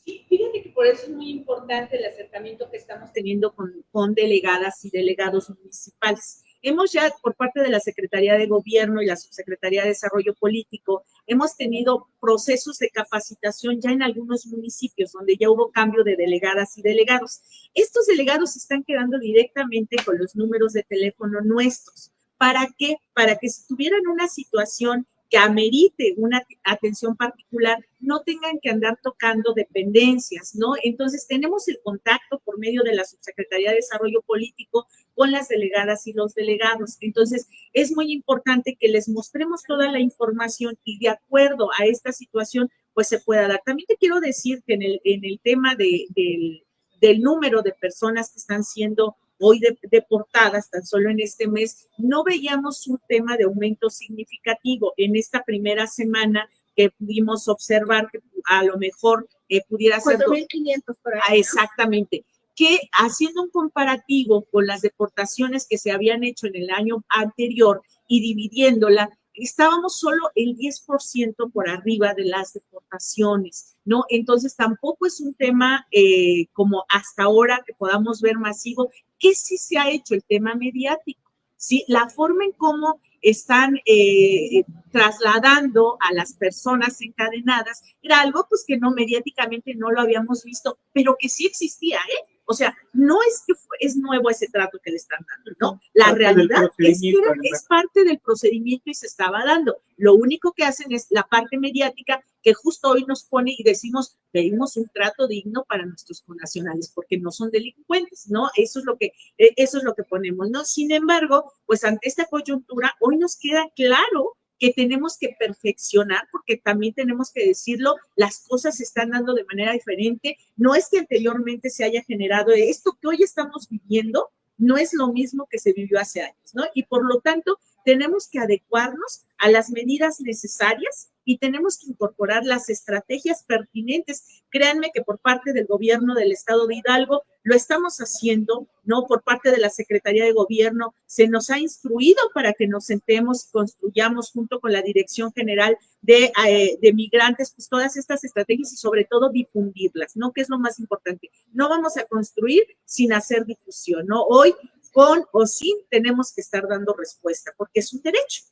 Sí, fíjate que por eso es muy importante el acercamiento que estamos teniendo con delegadas y delegados municipales. Hemos ya, por parte de la Secretaría de Gobierno y la Subsecretaría de Desarrollo Político, hemos tenido procesos de capacitación ya en algunos municipios donde ya hubo cambio de delegadas y delegados. Estos delegados se están quedando directamente con los números de teléfono nuestros. ¿Para qué? Para que si tuvieran una situación que amerite una atención particular, no tengan que andar tocando dependencias, ¿no? Entonces, tenemos el contacto por medio de la Subsecretaría de Desarrollo Político con las delegadas y los delegados. Entonces, es muy importante que les mostremos toda la información y de acuerdo a esta situación, pues se pueda dar. También te quiero decir que en el tema del número de personas que están siendo hoy deportadas, tan solo en este mes, no veíamos un tema de aumento significativo. En esta primera semana que pudimos observar que a lo mejor pudiera ser 4.500 por ahí, ¿no? Exactamente. Que haciendo un comparativo con las deportaciones que se habían hecho en el año anterior y dividiéndola, estábamos solo el 10% por arriba de las deportaciones, ¿no? Entonces tampoco es un tema como hasta ahora que podamos ver masivo. ¿Qué sí se ha hecho? El tema mediático, ¿sí? La forma en cómo están trasladando a las personas encadenadas era algo pues que no mediáticamente no lo habíamos visto, pero que sí existía, ¿eh? O sea, no es que es nuevo ese trato que le están dando, ¿no? La realidad es que es parte del procedimiento y se estaba dando. Lo único que hacen es la parte mediática que justo hoy nos pone y decimos, pedimos un trato digno para nuestros connacionales porque no son delincuentes, ¿no? Eso es lo que ponemos, ¿no? Sin embargo, pues ante esta coyuntura, hoy nos queda claro que tenemos que perfeccionar, porque también tenemos que decirlo, las cosas se están dando de manera diferente. No es que anteriormente se haya generado esto que hoy estamos viviendo, no es lo mismo que se vivió hace años, ¿no? Y por lo tanto, tenemos que adecuarnos a las medidas necesarias y tenemos que incorporar las estrategias pertinentes. Créanme que por parte del gobierno del estado de Hidalgo lo estamos haciendo, ¿no? Por parte de la Secretaría de Gobierno se nos ha instruido para que nos sentemos y construyamos junto con la Dirección General de Migrantes, pues todas estas estrategias y sobre todo difundirlas, ¿no? Que es lo más importante. No vamos a construir sin hacer difusión, ¿no? Hoy, con o sin, tenemos que estar dando respuesta, porque es un derecho.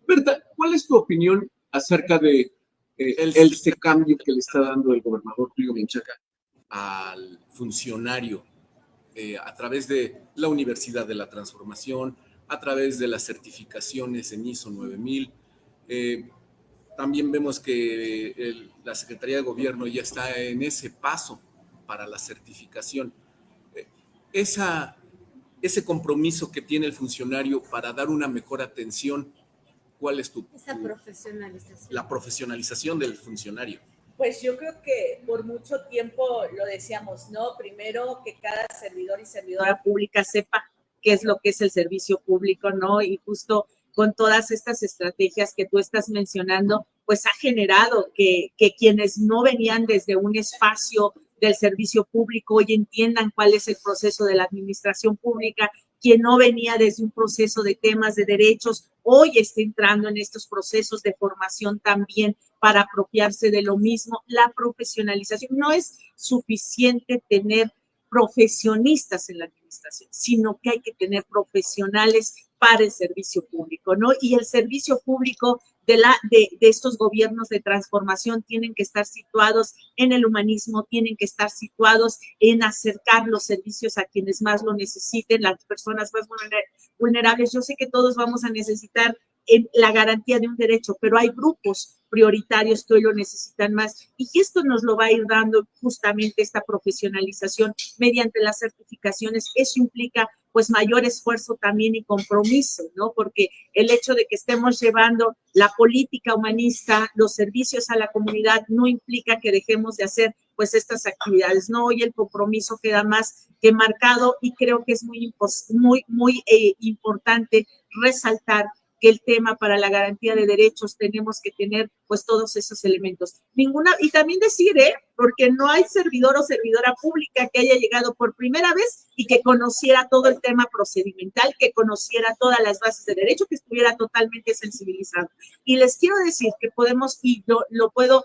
Berta, ¿cuál es tu opinión acerca de este cambio que le está dando el gobernador Julio Menchaca al funcionario a través de la Universidad de la Transformación, a través de las certificaciones en ISO 9000? También vemos que la Secretaría de Gobierno ya está en ese paso para la certificación. Ese compromiso que tiene el funcionario para dar una mejor atención, ¿cuál es esa profesionalización? La profesionalización del funcionario. Pues yo creo que por mucho tiempo lo decíamos, ¿no? Primero que cada servidor y servidora pública sepa qué es lo que es el servicio público, ¿no? Y justo con todas estas estrategias que tú estás mencionando, pues ha generado que quienes no venían desde un espacio del servicio público hoy entiendan cuál es el proceso de la administración pública. Quien no venía desde un proceso de temas de derechos, hoy está entrando en estos procesos de formación también para apropiarse de lo mismo. La profesionalización, no es suficiente tener profesionistas en la administración, sino que hay que tener profesionales para el servicio público, ¿no? Y el servicio público de estos gobiernos de transformación tienen que estar situados en el humanismo, tienen que estar situados en acercar los servicios a quienes más lo necesiten, las personas más vulnerables. Yo sé que todos vamos a necesitar la garantía de un derecho, pero hay grupos prioritarios que hoy lo necesitan más, y esto nos lo va a ir dando justamente esta profesionalización mediante las certificaciones. Eso implica pues mayor esfuerzo también y compromiso, ¿no? Porque el hecho de que estemos llevando la política humanista, los servicios a la comunidad, no implica que dejemos de hacer pues estas actividades, ¿no? Hoy el compromiso queda más que marcado, y creo que es muy importante resaltar que el tema para la garantía de derechos tenemos que tener pues todos esos elementos. Y también decir, porque no hay servidor o servidora pública que haya llegado por primera vez y que conociera todo el tema procedimental, que conociera todas las bases de derecho, que estuviera totalmente sensibilizado. Y les quiero decir que podemos, y lo puedo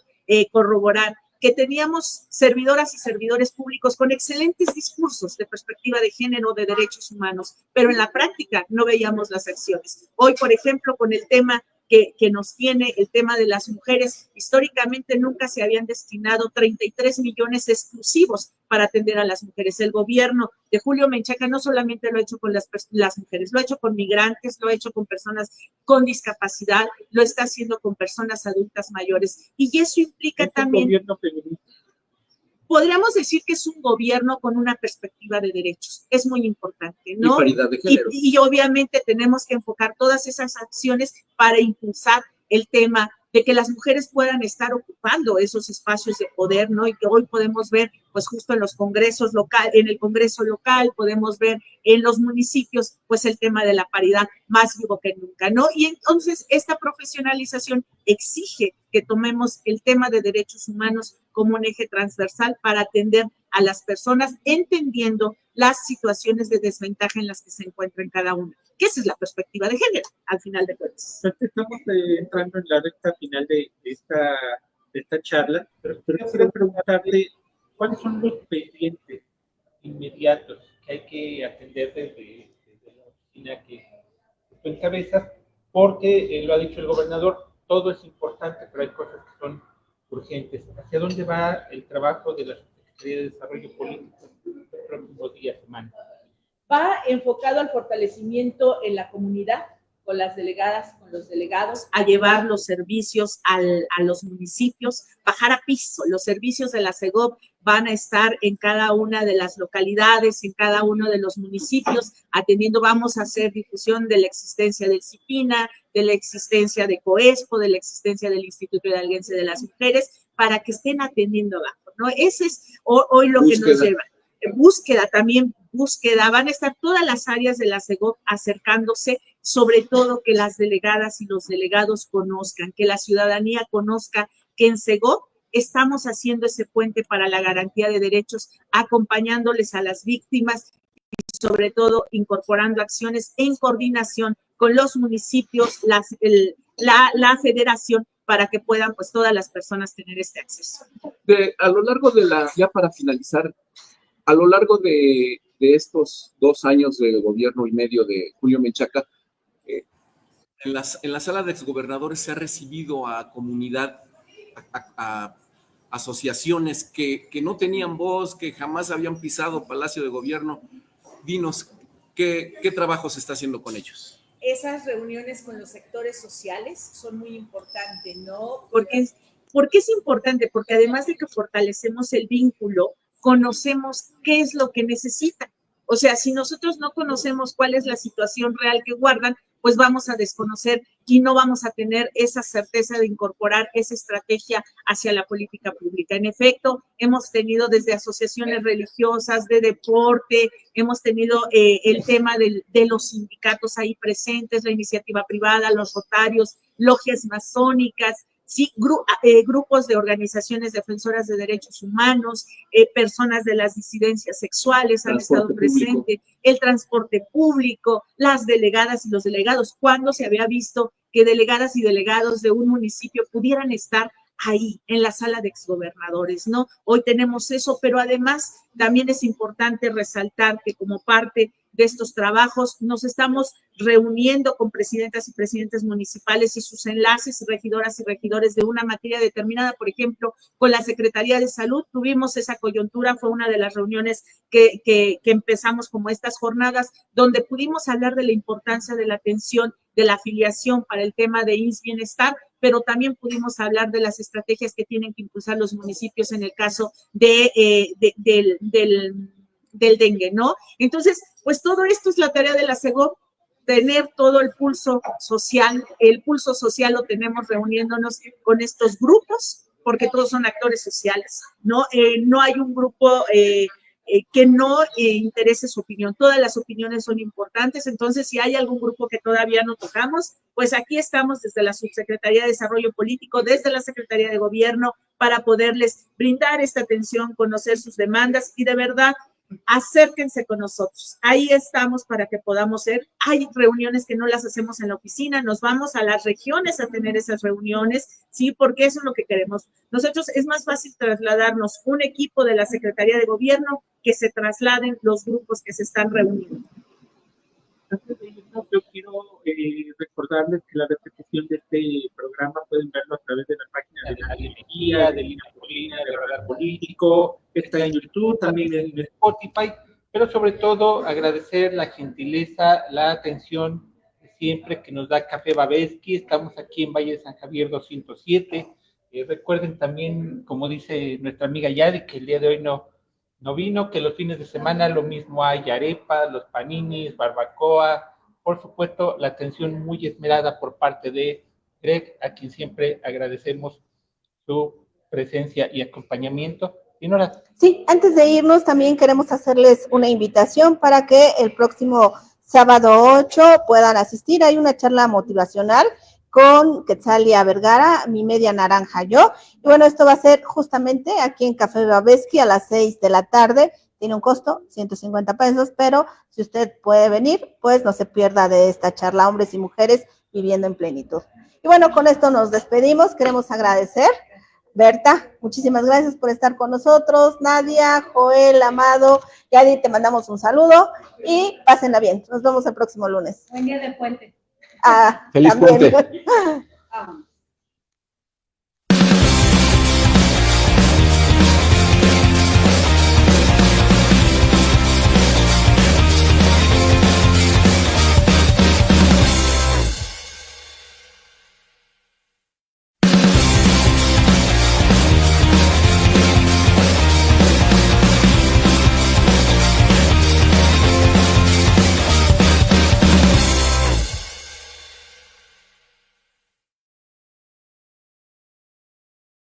corroborar, que teníamos servidoras y servidores públicos con excelentes discursos de perspectiva de género, de derechos humanos, pero en la práctica no veíamos las acciones. Hoy, por ejemplo, con el tema que nos tiene, el tema de las mujeres, históricamente nunca se habían destinado 33 millones exclusivos para atender a las mujeres. El gobierno de Julio Menchaca no solamente lo ha hecho con las mujeres, lo ha hecho con migrantes, lo ha hecho con personas con discapacidad, lo está haciendo con personas adultas mayores, y eso implica también... Podríamos decir que es un gobierno con una perspectiva de derechos, es muy importante, ¿no? Y paridad de género. Y obviamente tenemos que enfocar todas esas acciones para impulsar el tema de que las mujeres puedan estar ocupando esos espacios de poder, ¿no? Y que hoy podemos ver, pues justo en los congresos locales, en el Congreso local, podemos ver en los municipios, pues el tema de la paridad más vivo que nunca, ¿no? Y entonces esta profesionalización exige que tomemos el tema de derechos humanos como un eje transversal para atender a las personas, entendiendo las situaciones de desventaja en las que se encuentran cada una, que esa es la perspectiva de género, al final de cuentas. Estamos entrando en la recta final de esta charla, pero quiero preguntarte, ¿cuáles son los pendientes inmediatos que hay que atender desde la oficina que tú encabezas? Porque, lo ha dicho el gobernador, todo es importante, pero hay cosas que son urgentes. ¿Hacia dónde va el trabajo de la Secretaría de Desarrollo Político en los próximos días, semanas? Va enfocado al fortalecimiento en la comunidad, con las delegadas, con los delegados, a llevar los servicios a los municipios, bajar a piso. Los servicios de la SEGOP van a estar en cada una de las localidades, en cada uno de los municipios, atendiendo. Vamos a hacer difusión de la existencia del CIPINA, de la existencia de COESPO, de la existencia del Instituto Hidalguense de las Mujeres, para que estén atendiendo abajo, ¿no? Ese es hoy lo que nos lleva. Búsqueda, van a estar todas las áreas de la SEGOP acercándose, sobre todo que las delegadas y los delegados conozcan, que la ciudadanía conozca que en SEGOP estamos haciendo ese puente para la garantía de derechos, acompañándoles a las víctimas y sobre todo incorporando acciones en coordinación con los municipios, la federación, para que puedan pues todas las personas tener este acceso. A lo largo ya para finalizar, a lo largo de estos 2 años de gobierno y medio de Julio Menchaca, en la sala de exgobernadores se ha recibido a comunidad, a asociaciones que no tenían voz, que jamás habían pisado Palacio de Gobierno. Dinos, ¿qué trabajo se está haciendo con ellos? Esas reuniones con los sectores sociales son muy importantes, ¿no? ¿Por qué es importante? Porque además de que fortalecemos el vínculo, conocemos qué es lo que necesitan. O sea, si nosotros no conocemos cuál es la situación real que guardan, pues vamos a desconocer y no vamos a tener esa certeza de incorporar esa estrategia hacia la política pública. En efecto, hemos tenido desde asociaciones religiosas, de deporte, hemos tenido el tema de los sindicatos ahí presentes, la iniciativa privada, los rotarios, logias masónicas, sí, grupos de organizaciones defensoras de derechos humanos, personas de las disidencias sexuales han estado presentes, el transporte público, las delegadas y los delegados. ¿Cuándo se había visto que delegadas y delegados de un municipio pudieran estar ahí, en la sala de exgobernadores, ¿no? Hoy tenemos eso, pero además también es importante resaltar que como parte de estos trabajos nos estamos reuniendo con presidentas y presidentes municipales y sus enlaces, regidoras y regidores de una materia determinada, por ejemplo, con la Secretaría de Salud, tuvimos esa coyuntura, fue una de las reuniones que empezamos como estas jornadas, donde pudimos hablar de la importancia de la atención, de la afiliación para el tema de IMSS Bienestar, pero también pudimos hablar de las estrategias que tienen que impulsar los municipios en el caso del dengue, ¿no? Entonces, pues todo esto es la tarea de la SEGOV, tener todo el pulso social lo tenemos reuniéndonos con estos grupos, porque todos son actores sociales, ¿no? No hay un grupo que no interese su opinión, todas las opiniones son importantes, entonces si hay algún grupo que todavía no tocamos, pues aquí estamos desde la Subsecretaría de Desarrollo Político, desde la Secretaría de Gobierno, para poderles brindar esta atención, conocer sus demandas y de verdad, acérquense con nosotros. Ahí estamos para que podamos ser. Hay reuniones que no las hacemos en la oficina, nos vamos a las regiones a tener esas reuniones, sí, porque eso es lo que queremos. Nosotros es más fácil trasladarnos un equipo de la Secretaría de Gobierno que se trasladen los grupos que se están reuniendo. Antes de irnos, yo quiero recordarles que la repetición de este programa pueden verlo a través de la página de la Guía, de Lina Polina, de Radar Político, está en YouTube, también en Spotify, pero sobre todo agradecer la gentileza, la atención siempre que nos da Café Babeski. Estamos aquí en Valle de San Javier 207. Recuerden también, como dice nuestra amiga Yadi, que el día de hoy no vino, que los fines de semana lo mismo hay arepas, los paninis, barbacoa, por supuesto la atención muy esmerada por parte de Greg, a quien siempre agradecemos su presencia y acompañamiento. Dinora. Sí, antes de irnos también queremos hacerles una invitación para que el próximo sábado 8 puedan asistir. Hay una charla motivacional con Quetzalia Vergara, mi media naranja yo. Y bueno, esto va a ser justamente aquí en Café Babeski a las 6 de la tarde. Tiene un costo, 150 pesos, pero si usted puede venir, pues no se pierda de esta charla, hombres y mujeres viviendo en plenitud. Y bueno, con esto nos despedimos. Queremos agradecer. Berta, muchísimas gracias por estar con nosotros. Nadia, Joel, Amado, Yadi, te mandamos un saludo y pásenla bien. Nos vemos el próximo lunes. Buen día de puente. Ah, feliz también. puente.